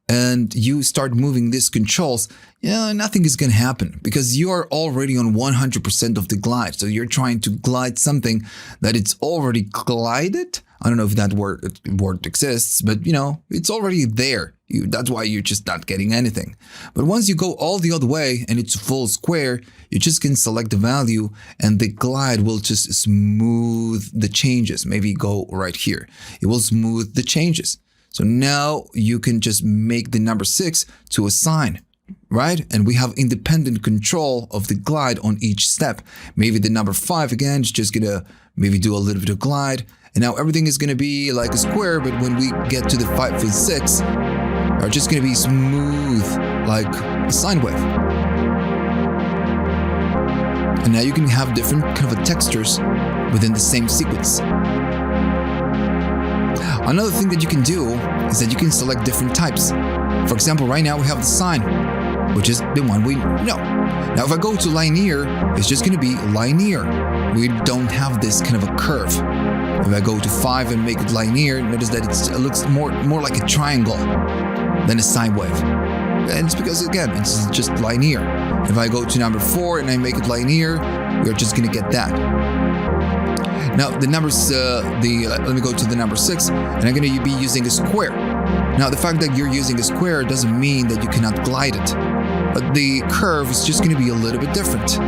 and you start moving these controls, nothing is going to happen because you are already on 100% of the glide. So you're trying to glide something that it's already glided. I don't know if that word exists, but it's already there. That's why you're just not getting anything. But once you go all the other way and it's full square, you just can select the value and the glide will just smooth the changes. Maybe go right here. It will smooth the changes. So now you can just make the number 6 to a sine, right? And we have independent control of the glide on each step. Maybe the number 5 again is just gonna maybe do a little bit of glide. And now everything is gonna be like a square, but when we get to the 5 and 6, are just gonna be smooth like a sine wave. And now you can have different kind of textures within the same sequence. Another thing that you can do is that you can select different types. For example, right now we have the sine, which is the one we know. Now if I go to linear, it's just going to be linear. We don't have this kind of a curve. If I go to 5 and make it linear, notice that it looks more like a triangle than a sine wave. And it's because, again, it's just linear. If I go to number 4 and I make it linear, we're just going to get that. Now the numbers, let me go to the number 6, and I'm going to be using a square. Now the fact that you're using a square doesn't mean that you cannot glide it, but the curve is just going to be a little bit different.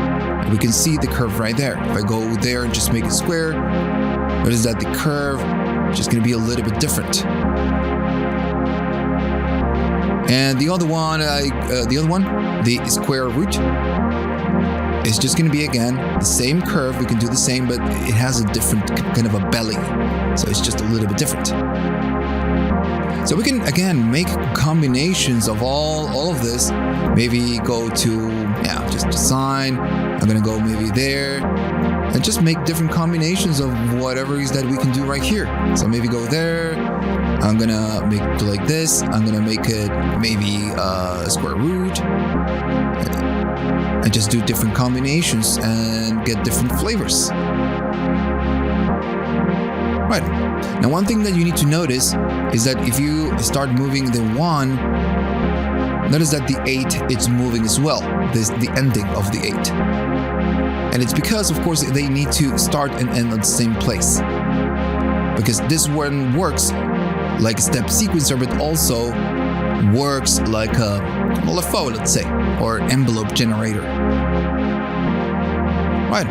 we can see the curve right there. If I go there and just make it square, notice that the curve is just going to be a little bit different. And the other one, the square root, is just going to be again the same curve. We can do the same, but it has a different kind of a belly, so it's just a little bit different. So we can again make combinations of all of this. Maybe go to just design. I'm gonna go maybe there and just make different combinations of whatever it is that we can do right here. So maybe go there. I'm gonna make it like this. I'm gonna make it maybe a square root. And just do different combinations and get different flavors. Right. Now, one thing that you need to notice is that if you start moving the 1, notice that the 8, it's moving as well. This the ending of the 8. And it's because, of course, they need to start and end at the same place. Because this one works like a step sequencer, but also works like a XLFO, let's say, or envelope generator. Right.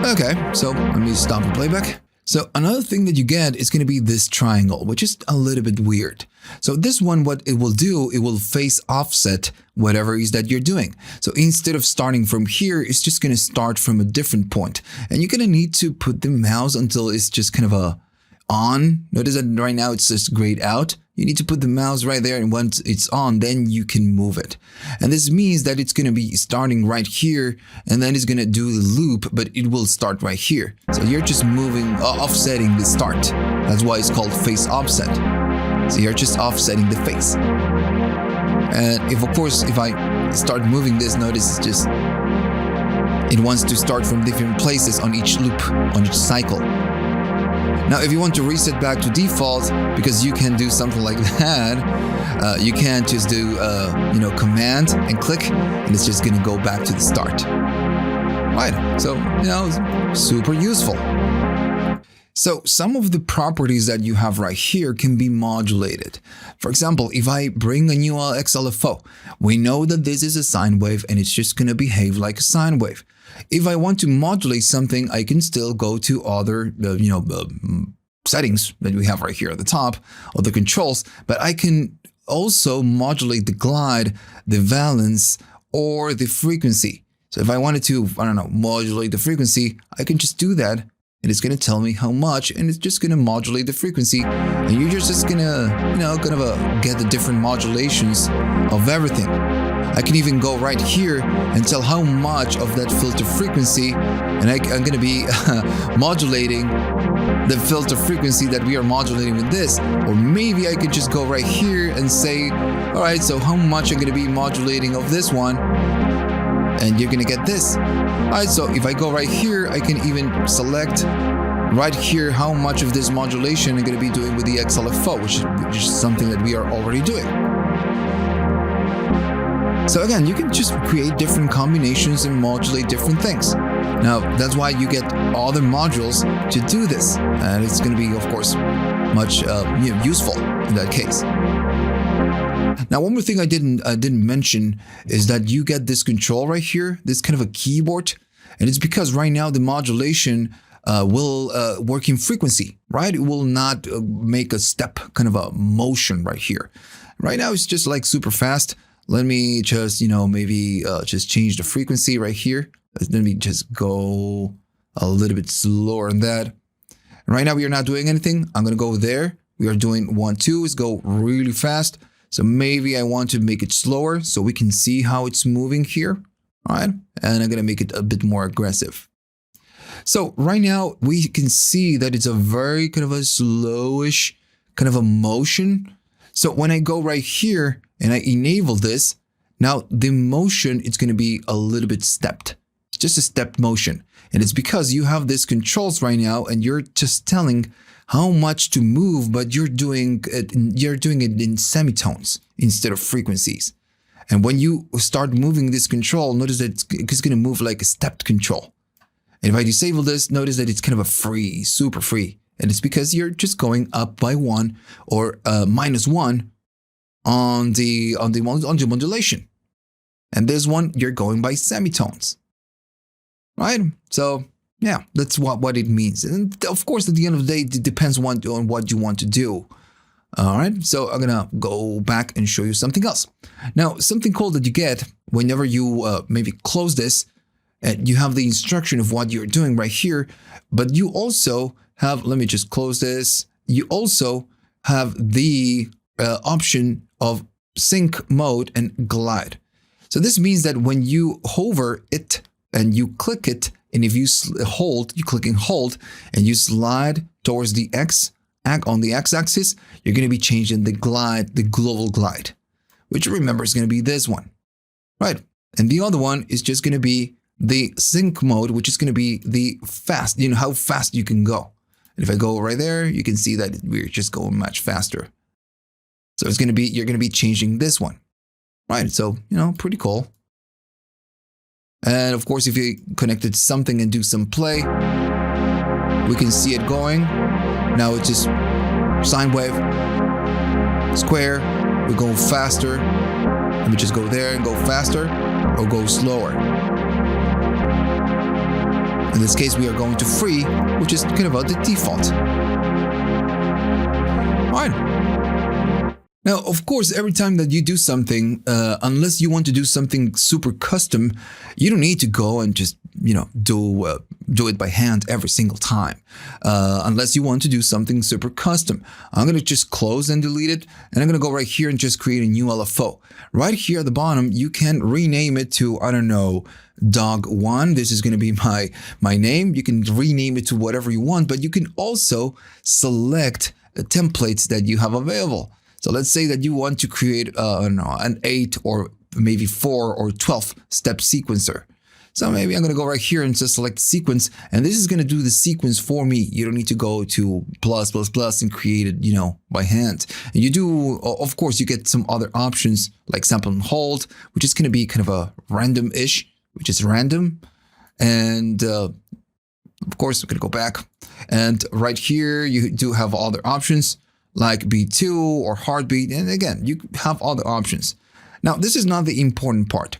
Okay, so let me stop the playback. So another thing that you get is going to be this triangle, which is a little bit weird. So this one, what it will do, it will face offset whatever it is that you're doing. So instead of starting from here, it's just going to start from a different point. And you're going to need to put the mouse until it's just kind of a on. Notice that right now it's just grayed out. You need to put the mouse right there, and once it's on, then you can move it. And this means that it's going to be starting right here, and then it's going to do the loop, but it will start right here. So you're just moving, offsetting the start. That's why it's called face offset. So you're just offsetting the face. And if I start moving this, notice it's just, it wants to start from different places on each loop, on each cycle. Now, if you want to reset back to default, because you can do something like that, you can just do, command and click, and it's just going to go back to the start. Right. So, super useful. So some of the properties that you have right here can be modulated. For example, if I bring a new XLFO, we know that this is a sine wave and it's just going to behave like a sine wave. If I want to modulate something, I can still go to other, settings that we have right here at the top of the controls, but I can also modulate the glide, the valence, or the frequency. So if I wanted to, modulate the frequency, I can just do that. And it's going to tell me how much, and it's just going to modulate the frequency. And you're just going to, get the different modulations of everything. I can even go right here and tell how much of that filter frequency, and I'm going to be modulating the filter frequency that we are modulating with this. Or maybe I could just go right here and say, all right, so how much I'm going to be modulating of this one? And you're gonna get this. Alright, so if I go right here, I can even select right here how much of this modulation I'm gonna be doing with the XLFO, which is something that we are already doing. So again, you can just create different combinations and modulate different things. Now, that's why you get other modules to do this. And it's gonna be, of course, much useful in that case. Now, one more thing I didn't mention is that you get this control right here, this kind of a keyboard, and it's because right now the modulation will work in frequency, right? It will not make a step kind of a motion right here. Right now it's just like super fast. Let me just maybe just change the frequency right here. Let me just go a little bit slower than that. Right now we are not doing anything. I'm gonna go there. We are doing 1, 2. Let's go really fast. So maybe I want to make it slower so we can see how it's moving here. All right. And I'm going to make it a bit more aggressive. So right now we can see that it's a very kind of a slowish kind of a motion. So when I go right here and I enable this, now the motion, it's going to be a little bit stepped. It's just a stepped motion. And it's because you have this controls right now and you're just telling how much to move, but you're doing it in semitones instead of frequencies. And when you start moving this control, notice that it's going to move like a stepped control. And if I disable this, notice that it's kind of a free, super free. And it's because you're just going up by 1 or -1 on the modulation. And this one, you're going by semitones, right? So yeah, that's what it means. And of course, at the end of the day, it depends on what you want to do. All right, so I'm gonna go back and show you something else. Now, something cool that you get whenever you maybe close this, and you have the instruction of what you're doing right here, but you also have, let me just close this. You also have the option of sync mode and glide. So this means that when you hover it and you click it, and if you hold, you click and hold, and you slide towards the on the x-axis, you're going to be changing the glide, the global glide, which remember is going to be this one, right? And the other one is just going to be the sync mode, which is going to be the fast, how fast you can go. And if I go right there, you can see that we're just going much faster. So it's going to be, you're going to be changing this one, right? So, pretty cool. And of course, if you connect it to something and do some play, we can see it going. Now it's just sine wave, square, we go faster. Let me just go there and go faster or go slower. In this case, we are going to free, which is kind of the default. All right. Now, of course, every time that you do something, unless you want to do something super custom, you don't need to go and just, do it by hand every single time. Unless you want to do something super custom. I'm going to just close and delete it. And I'm going to go right here and just create a new LFO. Right here at the bottom, you can rename it to, I don't know, dog1. This is going to be my name. You can rename it to whatever you want, but you can also select templates that you have available. So let's say that you want to create, I don't know, an 8 or maybe 4 or 12 step sequencer. So maybe I'm going to go right here and just select sequence, and this is going to do the sequence for me. You don't need to go to +++ and create it, by hand. And you do, of course, you get some other options like sample and hold, which is going to be kind of a random-ish, which is random. And of course, we're going to go back. And right here, you do have other options like B2 or heartbeat. And again, you have other options. Now, this is not the important part.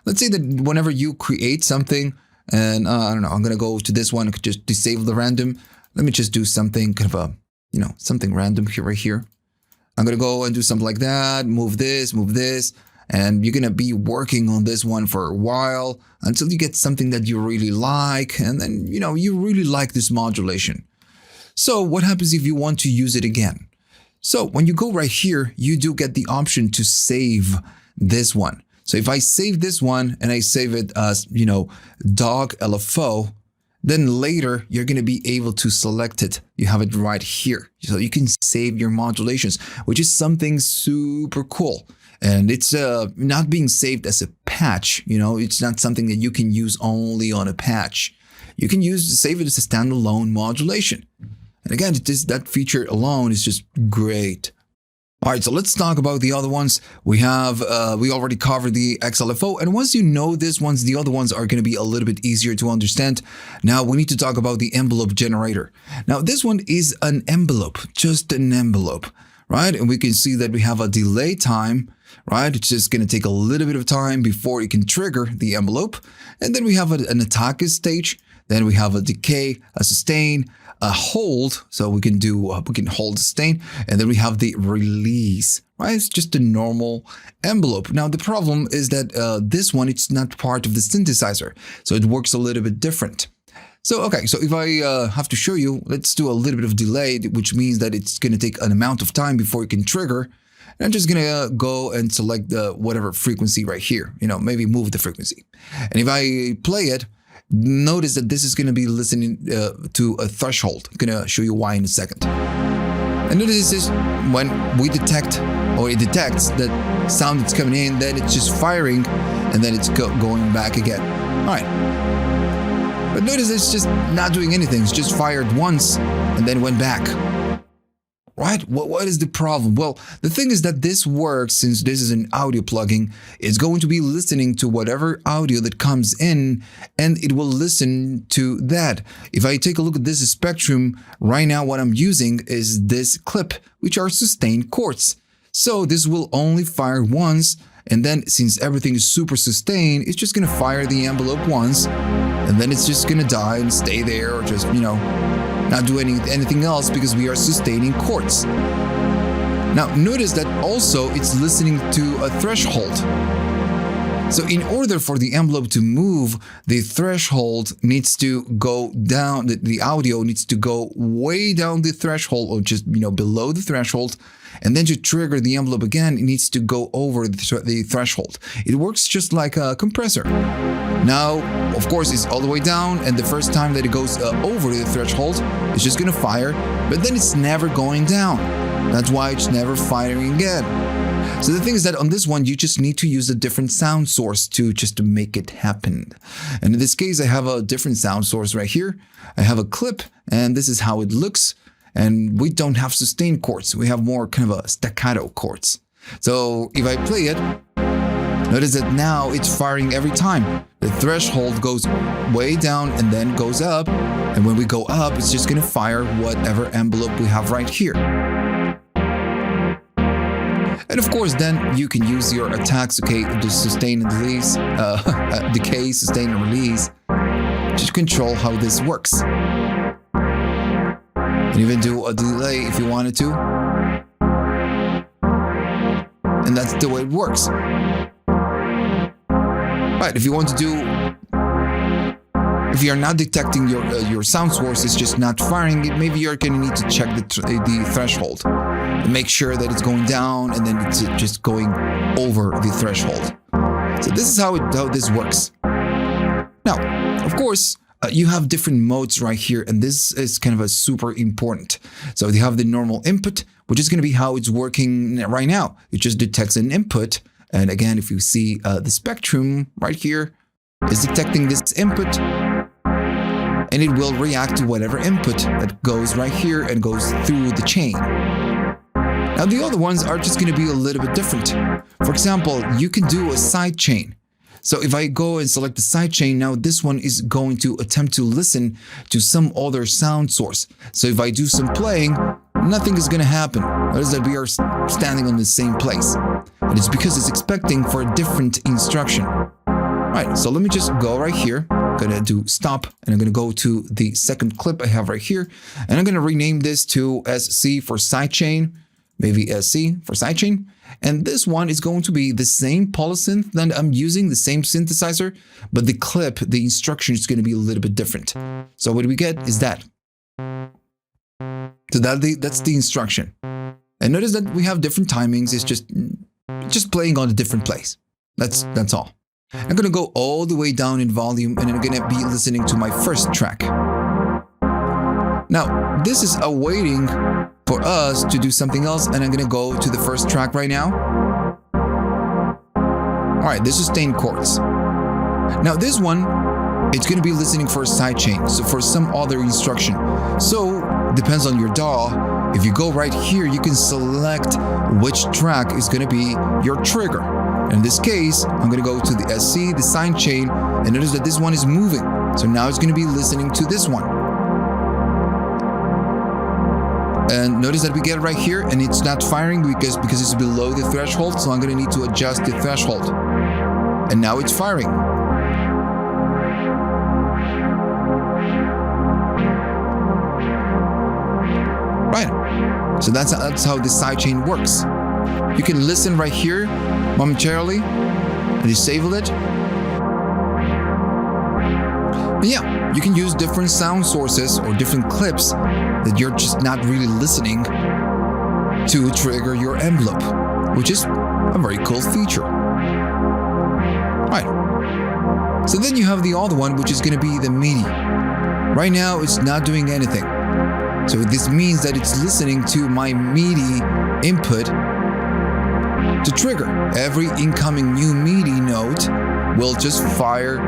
Let's say that whenever you create something, and I don't know, I'm going to go to this one, just disable the random. Let me just do something kind of something random here, right here. I'm going to go and do something like that, move this, and you're going to be working on this one for a while until you get something that you really like. And then, you really like this modulation. So what happens if you want to use it again? So when you go right here, you do get the option to save this one. So if I save this one and I save it as, dog LFO, then later you're going to be able to select it. You have it right here. So you can save your modulations, which is something super cool. And it's not being saved as a patch. It's not something that you can use only on a patch. You can save it as a standalone modulation. And again, that feature alone is just great. All right, so let's talk about the other ones. We already covered the XLFO, and once you know these ones, the other ones are going to be a little bit easier to understand. Now we need to talk about the envelope generator. Now this one is an envelope, just an envelope, right? And we can see that we have a delay time, right? It's just going to take a little bit of time before it can trigger the envelope. And then we have an attack stage. Then we have a decay, a sustain, a hold. So we can hold sustain. And then we have the release, right? It's just a normal envelope. Now, the problem is that this one, it's not part of the synthesizer. So it works a little bit different. So, okay, so if I have to show you, let's do a little bit of delay, which means that it's going to take an amount of time before it can trigger. And I'm just going to go and select the whatever frequency right here, maybe move the frequency. And if I play it, notice that this is going to be listening to a threshold. I'm going to show you why in a second. And notice this is when we detect, or it detects that sound that's coming in, then it's just firing, and then it's going back again. All right. But notice it's just not doing anything. It's just fired once and then went back. Right? What is the problem? Well, the thing is that this works, since this is an audio plugin, it's going to be listening to whatever audio that comes in, and it will listen to that. If I take a look at this spectrum, right now what I'm using is this clip, which are sustained chords. So this will only fire once, And then since everything is super sustained, it's just going to fire the envelope once, and then it's just going to die and stay there, or just, not do anything else because we are sustaining quartz. Now notice that also it's listening to a threshold. So in order for the envelope to move, the threshold needs to go down, the audio needs to go way down the threshold, or just, below the threshold. And then to trigger the envelope again, it needs to go over the threshold. It works just like a compressor. Now, of course, it's all the way down, and the first time that it goes over the threshold, it's just going to fire, but then it's never going down. That's why it's never firing again. So the thing is that on this one, you just need to use a different sound source to make it happen. And in this case, I have a different sound source right here. I have a clip, and this is how it looks. And we don't have sustained chords. We have more kind of a staccato chords. So if I play it, notice that now it's firing every time. The threshold goes way down and then goes up. And when we go up, it's just going to fire whatever envelope we have right here. And of course, then you can use your attacks, okay, to sustain and release, decay, sustain and release, to control how this works. And even do a delay if you wanted to. And that's the way it works. Right, if you want to do, if you're not detecting your sound source is just not firing it, maybe you're going to need to check the threshold and make sure that it's going down and then it's just going over the threshold. So this is how this works. Now, of course, you have different modes right here, and this is kind of a super important. So you have the normal input, which is going to be how it's working right now. It just detects an input. And again, if you see the spectrum right here is detecting this input, and it will react to whatever input that goes right here and goes through the chain. Now the other ones are just going to be a little bit different. For example, you can do a side chain. So if I go and select the side chain, now this one is going to attempt to listen to some other sound source. So if I do some playing, nothing is going to happen. Notice that we are standing on the same place. And it's because it's expecting for a different instruction. Right, so let me just go right here. I'm going to do stop, and I'm going to go to the second clip I have right here. And I'm going to rename this to SC for sidechain, maybe SC for sidechain. And this one is going to be the same polysynth that I'm using, the same synthesizer, but the clip, the instruction is going to be a little bit different. So what we get is that. So that's the instruction. And notice that we have different timings. It's just playing on a different place. That's all. I'm going to go all the way down in volume, and I'm going to be listening to my first track. Now, this is awaiting for us to do something else, and I'm going to go to the first track right now. All right, this is sustained chords. Now, this one, it's going to be listening for a sidechain, so for some other instruction. So, depends on your DAW. If you go right here, you can select which track is going to be your trigger. In this case, I'm going to go to the SC, the sidechain, and notice that this one is moving. So now it's going to be listening to this one. And notice that we get it right here, and it's not firing because it's below the threshold, so I'm going to need to adjust the threshold. And now it's firing. Right. So that's how the sidechain works. You can listen right here momentarily and disable it. But yeah, you can use different sound sources or different clips that you're just not really listening to trigger your envelope, which is a very cool feature. Right. So then you have the other one, which is going to be the Midi. Right now, it's not doing anything. So this means that it's listening to my Midi input to trigger. Every incoming new Midi note will just fire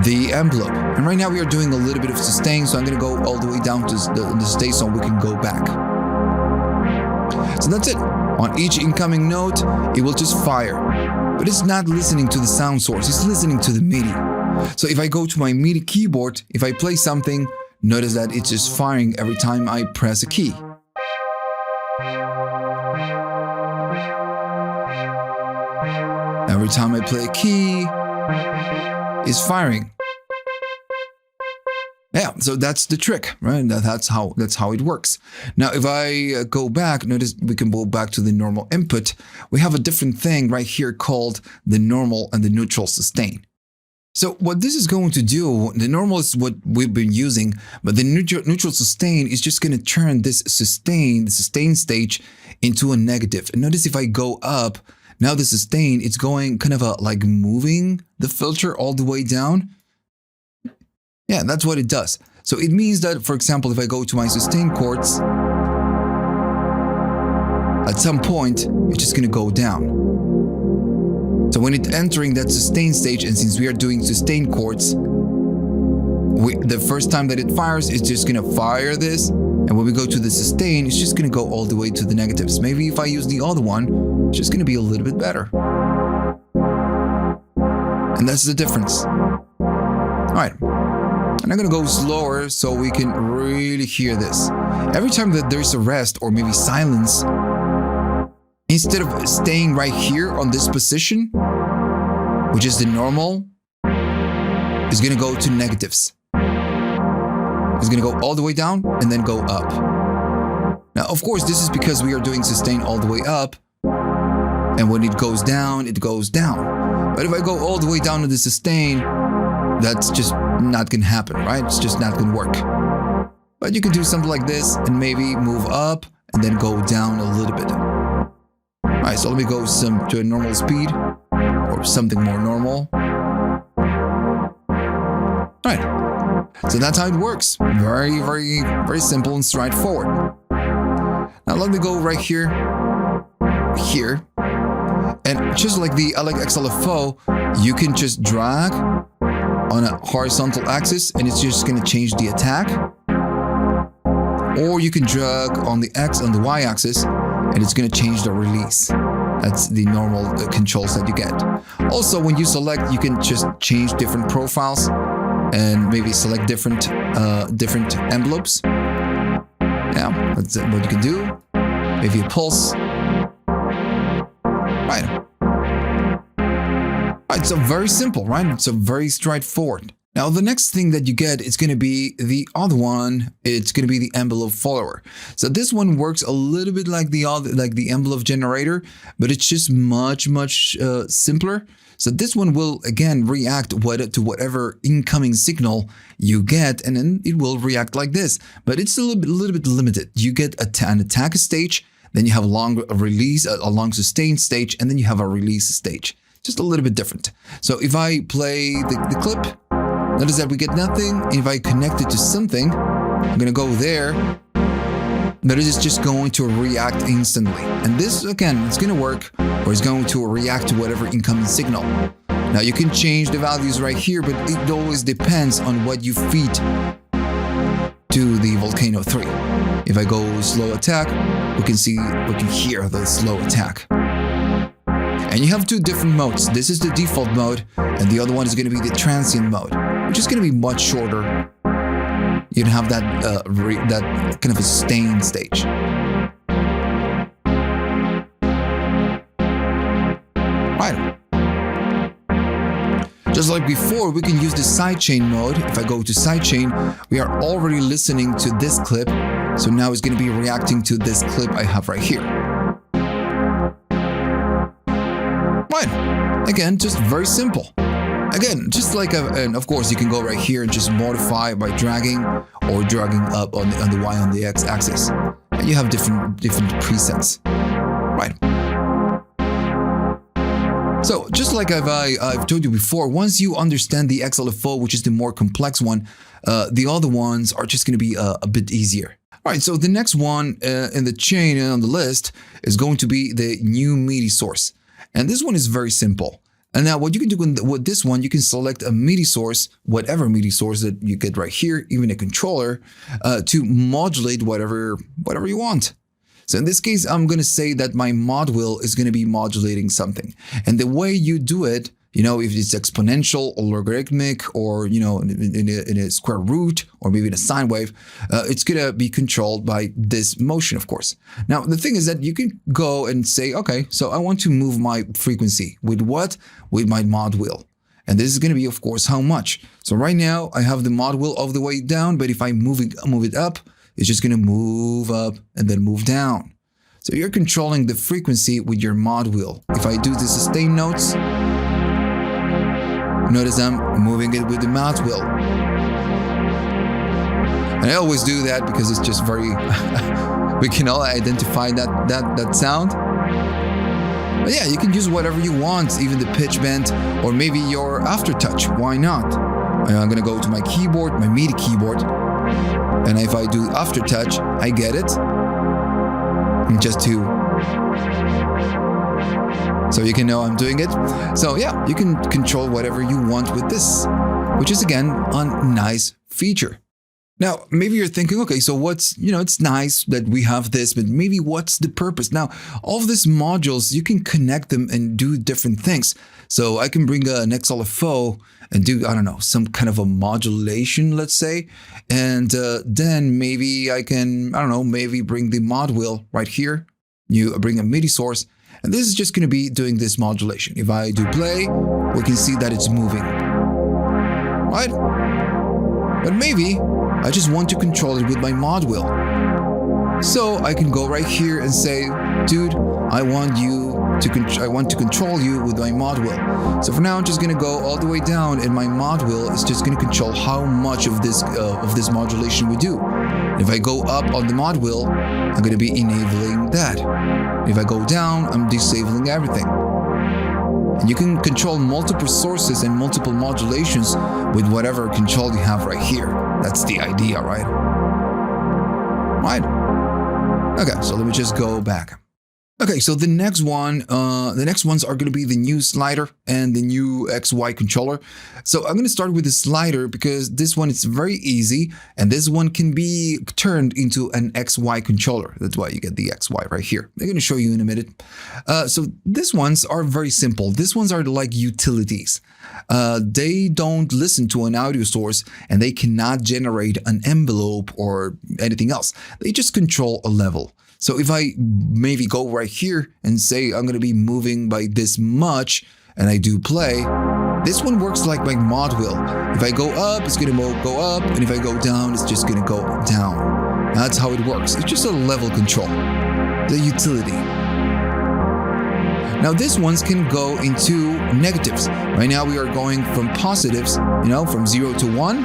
the envelope. And right now we are doing a little bit of sustain, so I'm going to go all the way down to the stay so we can go back. So that's it. On each incoming note, it will just fire. But it's not listening to the sound source, it's listening to the Midi. So if I go to my Midi keyboard, if I play something, notice that it's just firing every time I press a key. Every time I play a key, it's firing. Yeah, so that's the trick, right? That's how it works. Now, if I go back, notice we can go back to the normal input. We have a different thing right here called the normal and the neutral sustain. So what this is going to do, the normal is what we've been using, but the neutral sustain is just going to turn this sustain, the sustain stage, into a negative. And notice if I go up, now the sustain, it's going kind of like moving the filter all the way down. Yeah, that's what it does. So it means that, for example, if I go to my sustain chords, at some point, it's just going to go down. So when it's entering that sustain stage, and since we are doing sustain chords, the first time that it fires, it's just going to fire this. And when we go to the sustain, it's just going to go all the way to the negatives. Maybe if I use the other one, it's just going to be a little bit better. And that's the difference. All right. And I'm going to go slower so we can really hear this. Every time that there's a rest or maybe silence, instead of staying right here on this position, which is the normal, it's going to go to negatives. It's going to go all the way down and then go up. Now, of course, this is because we are doing sustain all the way up. And when it goes down, it goes down. But if I go all the way down to the sustain, that's just not going to happen, right? It's just not going to work. But you can do something like this and maybe move up and then go down a little bit. All right, so let me go to a normal speed or something more normal. All right, so that's how it works. Very, very, very simple and straightforward. Now let me go right here, and just like the XLFO, you can just drag on a horizontal axis and it's just going to change the attack. Or you can drag on the X on the Y axis and it's going to change the release. That's the normal controls that you get. Also, when you select, you can just change different profiles and maybe select different envelopes. Yeah, that's what you can do. Maybe a pulse. Right. Right, so very simple, right? So very straightforward. Now, the next thing that you get is going to be the other one. It's going to be the envelope follower. So this one works a little bit like the envelope generator, but it's just much simpler. So this one will again react to whatever incoming signal you get, and then it will react like this. But it's a little bit limited. You get an attack stage, then you have a long release, a long sustain stage, and then you have a release stage. Just a little bit different. So if I play the clip, notice that we get nothing. And if I connect it to something, I'm going to go there. Notice it's just going to react instantly. And this, again, it's going to work, or it's going to react to whatever incoming signal. Now, you can change the values right here, but it always depends on what you feed to the Volcano 3. If I go slow attack, we can hear the slow attack. And you have two different modes. This is the default mode, and the other one is going to be the transient mode, which is going to be much shorter. You don't have that kind of a sustain stage. Right. Just like before, we can use the sidechain mode. If I go to sidechain, we are already listening to this clip. So now it's going to be reacting to this clip I have right here. Right. Again, just very simple. Again, just like and of course you can go right here and just modify by dragging or dragging up on the Y on the X axis. And you have different presets. Right. So just like I've told you before, once you understand the XLFO, which is the more complex one, the other ones are just going to be a bit easier. All right, so the next one in the chain on the list is going to be the new Midi source. And this one is very simple. And now what you can do with this one, you can select a Midi source, whatever Midi source that you get right here, even a controller, to modulate whatever you want. So in this case, I'm going to say that my mod wheel is going to be modulating something. And the way you do it, You know, if it's exponential or logarithmic or, you know, in a square root or maybe in a sine wave, it's going to be controlled by this motion, of course. Now, the thing is that you can go and say, okay, so I want to move my frequency with what? With my mod wheel. And this is going to be, of course, how much? So right now I have the mod wheel all the way down, but if I move it up, it's just going to move up and then move down. So you're controlling the frequency with your mod wheel. If I do the sustain notes, notice I'm moving it with the mod wheel. And I always do that because it's just very, we can all identify that sound. But yeah, you can use whatever you want, even the pitch bend or maybe your aftertouch. Why not? I'm going to go to my keyboard, my Midi keyboard. And if I do aftertouch, I get it. And just to, so you can know I'm doing it. So yeah, you can control whatever you want with this, which is again a nice feature. Now, maybe you're thinking, okay, so what's, you know, it's nice that we have this, but maybe what's the purpose? Now, all of these modules, you can connect them and do different things. So I can bring an XLFO and do, I don't know, some kind of a modulation, let's say. And then maybe I can, I don't know, maybe bring the mod wheel right here. You bring a MIDI source, and this is just going to be doing this modulation. If I do play, we can see that it's moving, right? But maybe I just want to control it with my mod wheel. So I can go right here and say, dude, I want to control you with my mod wheel. So for now, I'm just going to go all the way down, and my mod wheel is just going to control how much of this modulation we do. If I go up on the mod wheel, I'm going to be enabling that. If I go down, I'm disabling everything. And you can control multiple sources and multiple modulations with whatever control you have right here. That's the idea, right? Right. Okay, so let me just go back. Okay, so the next ones are going to be the new slider and the new XY controller. So I'm going to start with the slider because this one is very easy, and this one can be turned into an XY controller. That's why you get the XY right here. I'm going to show you in a minute. So these ones are very simple. These ones are like utilities. They don't listen to an audio source, and they cannot generate an envelope or anything else. They just control a level. So if I maybe go right here and say I'm going to be moving by this much, and I do play, this one works like my mod wheel. If I go up, it's going to go up, and if I go down, it's just going to go down. That's how it works. It's just a level control, the utility. Now these ones can go into negatives. Right now we are going from positives, you know, from 0 to 1.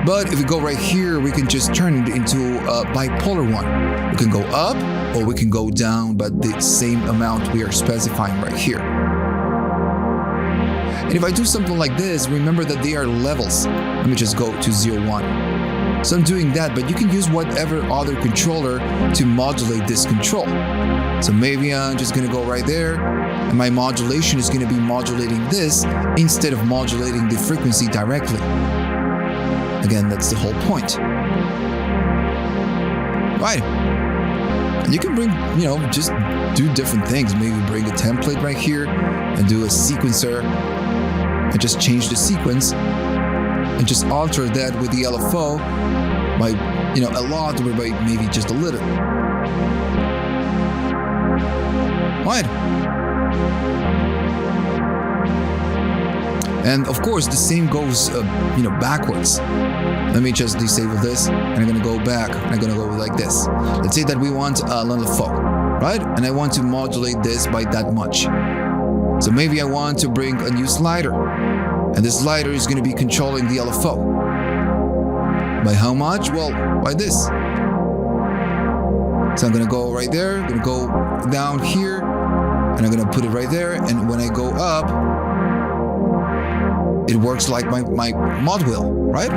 But if we go right here, we can just turn it into a bipolar one. We can go up or we can go down, but the same amount we are specifying right here. And if I do something like this, remember that they are levels. Let me just go to 0, 1. So I'm doing that, but you can use whatever other controller to modulate this control. So maybe I'm just going to go right there, and my modulation is going to be modulating this instead of modulating the frequency directly. Again, that's the whole point. Right. And you can bring, you know, just do different things. Maybe bring a template right here and do a sequencer and just change the sequence and just alter that with the LFO by, you know, a lot or by maybe just a little. Right. And of course, the same goes, you know, backwards. Let me just disable this, and I'm going to go back, and I'm going to go like this. Let's say that we want a LFO, right? And I want to modulate this by that much. So maybe I want to bring a new slider, and this slider is going to be controlling the LFO. By how much? Well, by this. So I'm going to go right there, I'm going to go down here, and I'm going to put it right there, and when I go up, it works like my mod wheel, right?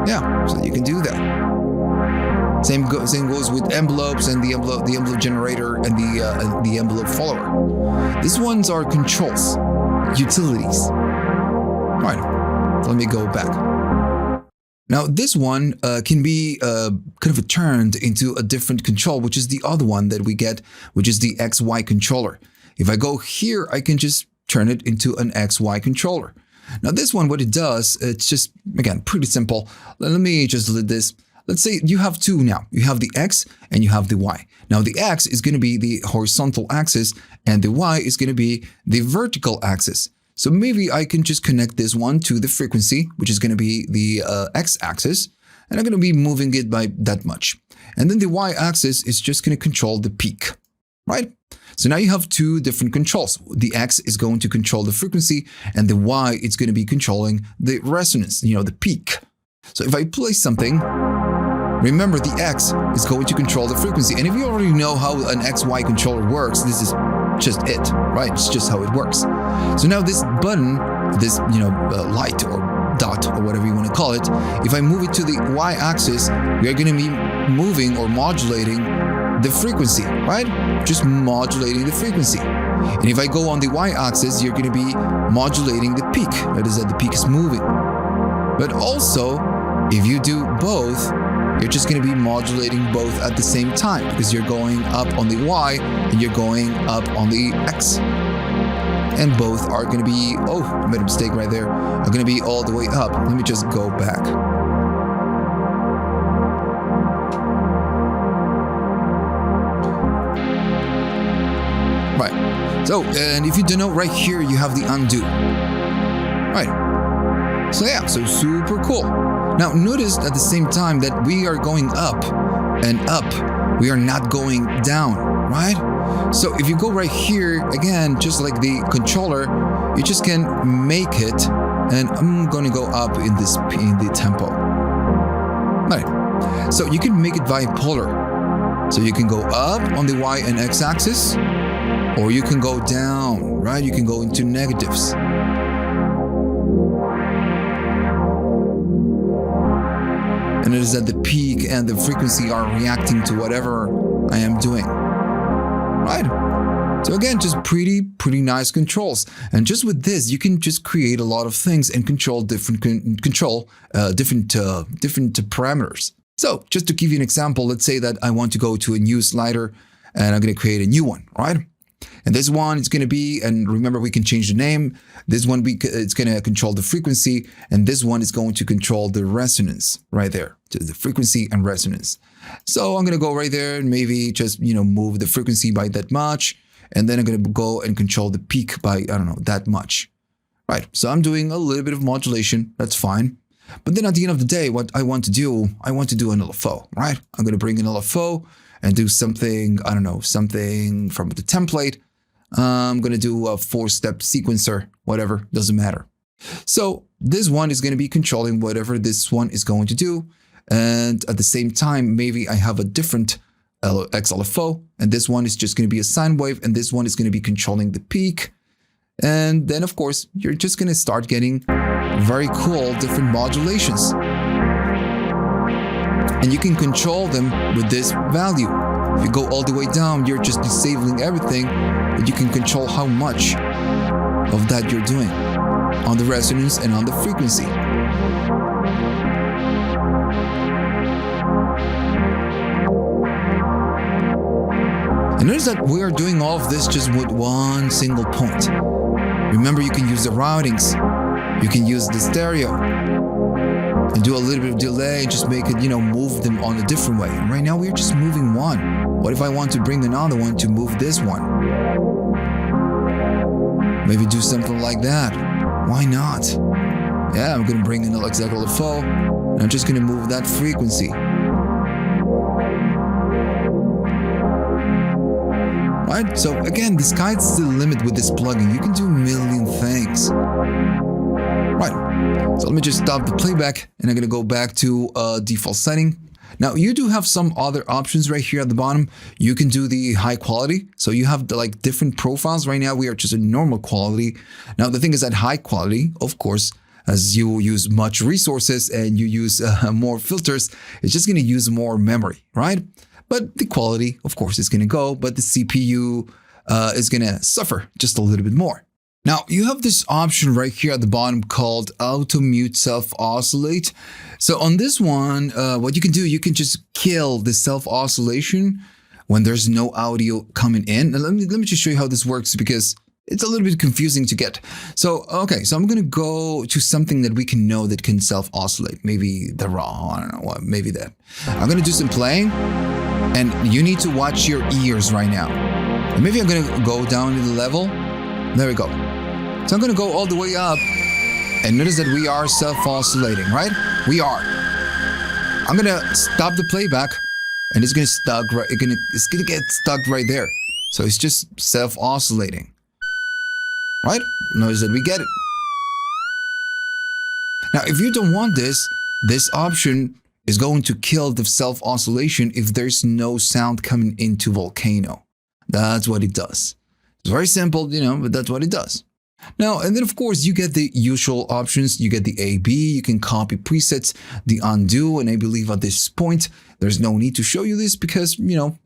Yeah, so you can do that. Same goes with envelopes and the envelope generator and the envelope follower. These ones are controls, utilities. Right, let me go back. Now this one can be kind of turned into a different control, which is the other one that we get, which is the XY controller. If I go here, I can just turn it into an XY controller. Now this one, what it does, it's just, again, pretty simple. Let me just delete this. Let's say you have two now. You have the X and you have the Y. Now the X is going to be the horizontal axis and the Y is going to be the vertical axis. So maybe I can just connect this one to the frequency, which is going to be the X axis, and I'm going to be moving it by that much. And then the Y axis is just going to control the peak, right? So now you have two different controls. The X is going to control the frequency and the Y is going to be controlling the resonance, the peak. So if I play something, remember the X is going to control the frequency. And if you already know how an XY controller works, this is just it, right? It's just how it works. So now this button, this, light or dot or whatever you want to call it, if I move it to the Y axis, we are going to be moving or modulating the frequency, right? Just modulating the frequency. And if I go on the Y axis, you're going to be modulating the peak. That is that the peak is moving. But also, if you do both, you're just going to be modulating both at the same time because you're going up on the Y and you're going up on the X. And both are going to be, oh, I made a mistake right there, are going to be all the way up. Let me just go back. Right. So, and if you don't know, right here you have the undo. Right. So yeah, so super cool. Now notice at the same time that we are going up and up. We are not going down, right? So if you go right here, again, just like the controller, you just can make it, and I'm going to go up in the tempo. Right. So you can make it bipolar. So you can go up on the Y and X axis, or you can go down, right? You can go into negatives. And it is that the peak and the frequency are reacting to whatever I am doing, right? So again, just pretty nice controls. And just with this, you can just create a lot of things and control different parameters. So just to give you an example, let's say that I want to go to a new slider and I'm going to create a new one, right? And this one is going to be, and remember we can change the name. This one, it's going to control the frequency, and this one is going to control the resonance right there, the frequency and resonance. So I'm going to go right there and maybe just, move the frequency by that much. And then I'm going to go and control the peak by, I don't know, that much. Right. So I'm doing a little bit of modulation. That's fine. But then at the end of the day, what I want to do an LFO, right? I'm going to bring an LFO and do something, I don't know, something from the template. I'm going to do a 4-step sequencer, whatever, doesn't matter. So this one is going to be controlling whatever this one is going to do. And at the same time, maybe I have a different XLFO, and this one is just going to be a sine wave, and this one is going to be controlling the peak. And then, of course, you're just going to start getting very cool different modulations. And you can control them with this value. If you go all the way down, you're just disabling everything, but you can control how much of that you're doing on the resonance and on the frequency. And notice that we are doing all of this just with one single point. Remember, you can use the routings, you can use the stereo, and do a little bit of delay, just make it, move them on a different way. And right now we're just moving one. What if I want to bring another one to move this one? Maybe do something like that. Why not? Yeah, I'm gonna bring in an XLFO, and I'm just gonna move that frequency. Right? So again, the sky's the limit with this plugin. You can do a million things. Right. So let me just stop the playback, and I'm going to go back to default setting. Now you do have some other options right here at the bottom. You can do the high quality. So you have different profiles. Right now we are just a normal quality. Now the thing is that high quality, of course, as you use much resources and you use more filters, it's just going to use more memory, right? But the quality, of course, is going to go, but the CPU is going to suffer just a little bit more. Now, you have this option right here at the bottom called Auto Mute Self Oscillate. So on this one, what you can do, you can just kill the self oscillation when there's no audio coming in. And let me just show you how this works, because it's a little bit confusing to get. So, okay, so I'm going to go to something that we can know that can self-oscillate. Maybe the raw, I don't know what, maybe that. I'm going to do some playing, and you need to watch your ears right now. And maybe I'm going to go down to the level. There we go. So I'm going to go all the way up, and notice that we are self-oscillating, right? We are. I'm going to stop the playback, and it's going to get stuck right there. So it's just self-oscillating. Right? Notice that we get it. Now, if you don't want this, this option is going to kill the self-oscillation if there's no sound coming into Volcano. That's what it does. It's very simple, but that's what it does. Now, and then of course, you get the usual options. You get the AB, you can copy presets, the undo, and I believe at this point, there's no need to show you this because,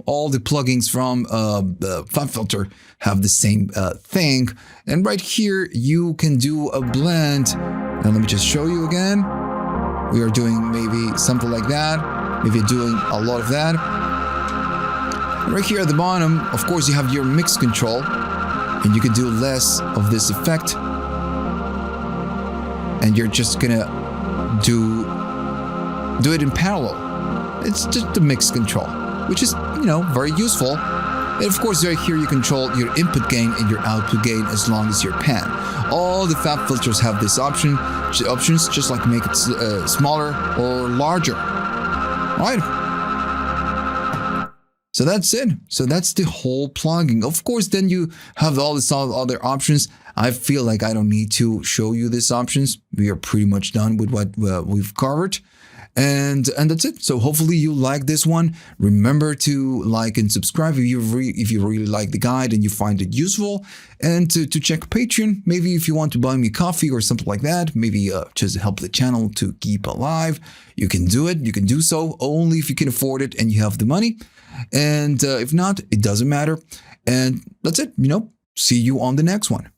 all the plugins from the Fabfilter have the same thing. And right here, you can do a blend. Now, let me just show you again. We are doing maybe something like that. Maybe doing a lot of that. And right here at the bottom, of course, you have your mix control. And you can do less of this effect. And you're just gonna do it in parallel. It's just the mix control, which is, very useful. And of course, right here you control your input gain and your output gain as long as your pan. All the Fab filters have this options, just like make it smaller or larger. All right. So that's it. So that's the whole plugin. Of course, then you have all these other options. I feel like I don't need to show you these options. We are pretty much done with what we've covered. And that's it. So hopefully you like this one. Remember to like and subscribe if you really like the guide and you find it useful. And to check Patreon. Maybe if you want to buy me coffee or something like that. Maybe just help the channel to keep alive. You can do it. You can do so only if you can afford it and you have the money. And if not, it doesn't matter. And that's it. See you on the next one.